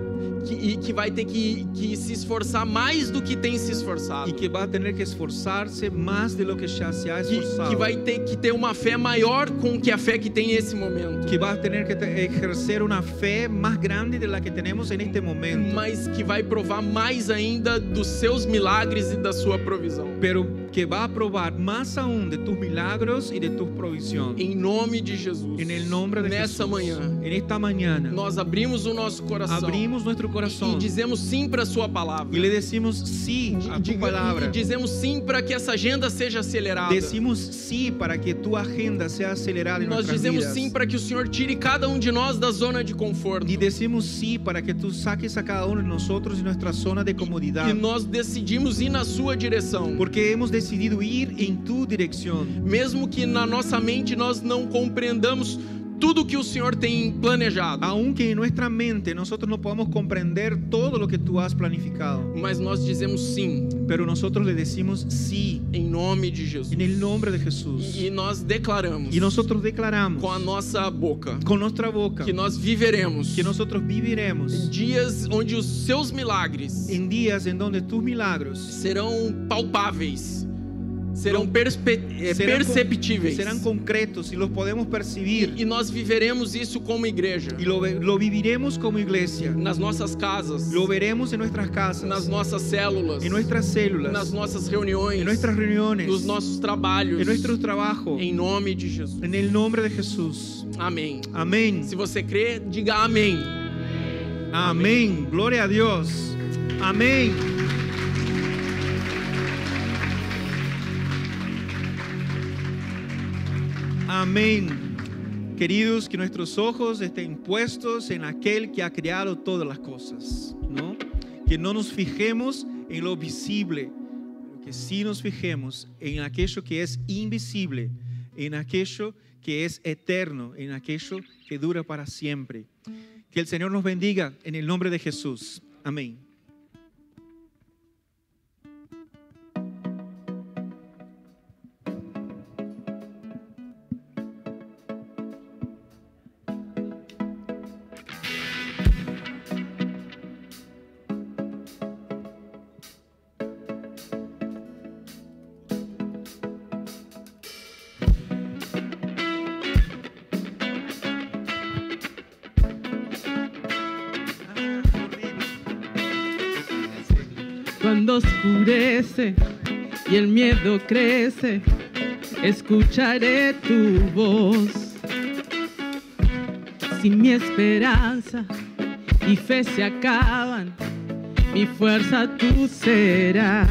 Que vai ter que se esforçar mais do que tem se esforçado. E que vai ter que esforçar-se mais de lo que já se ha esforçado. Que vai ter que ter uma fé maior com que a fé que tem nesse momento. Que vai ter que exercer uma fé mais grande de la que temos en este momento. Mas que vai provar mais ainda dos seus milagres e da sua provisão. Pero que vai provar mais aún de tus milagros e de tus provisões. Em nome de Jesus. En el nombre de Nessa Jesús. manhã. En esta mañana. Nós abrimos o nosso coração. Abrimos nuestro coração. E dizemos sim para a sua palavra. E le decimos sim a tu palavra. E dizemos sim para que essa agenda seja acelerada. Decimos sim para que tu agenda seja acelerada em nossas vidas. Nós dizemos sim para que o Senhor tire cada de nós da zona de conforto. E decimos sim para que tu saques a cada de nós de nossa zona de comodidade. E nós decidimos ir na sua direção. Porque hemos decidido ir em tu direção. Mesmo que na nossa mente nós não compreendamos tudo que o Senhor tem planejado. Aunque em nossa mente nós não podemos compreender todo o que tu has planificado. Mas nós dizemos sim. Pero nosotros le decimos sí. Em nome de Jesus. En el nombre de Jesús. E nós declaramos. E nosotros declaramos. Com a nossa boca. Com nossa boca. Que nós viveremos. Que nosotros viviremos. Em dias onde os seus milagres. Em dias em donde tus milagros serão palpáveis. Serão perceptíveis. Serão concretos e los podemos percibir. E nós viveremos isso como igreja. E lo viviremos como igreja. Nas nossas casas. Lo veremos em nossas casas. Nas nossas células. Em nossas células. Nas nossas reuniões. Em nossas reuniões. Nos nossos trabalhos. Em nosso trabalho. Em nome de Jesus. Em el nombre de Jesus. Amém. Amém. Se você crê, diga amém. Amém. Glória a Deus. Amém. Amén. Queridos, que nuestros ojos estén puestos en aquel que ha creado todas las cosas, ¿no? Que no nos fijemos en lo visible, que sí nos fijemos en aquello que es invisible, en aquello que es eterno, en aquello que dura para siempre. Que el Señor nos bendiga en el nombre de Jesús. Amén. Cuando oscurece y el miedo crece, escucharé tu voz. Si mi esperanza y fe se acaban, mi fuerza tú serás.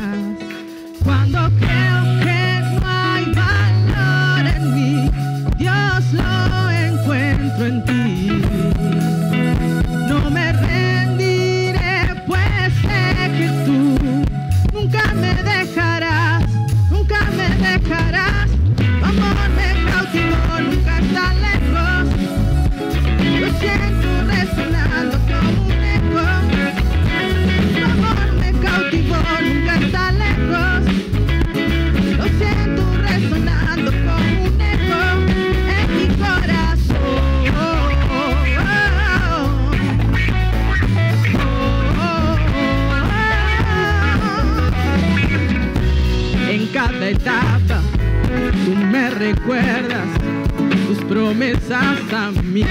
encuentro en ti. No me rendiré, pues sé que tú nunca me dejarás, nunca me dejarás. Tu amor me cautivó, nunca está lejos. Lo siento resonando como un eco. Tu amor me cautivó, nunca está lejos. Lo siento resonando como un eco en mi corazón. En cada etapa tú me recuerdas tus promesas a mí.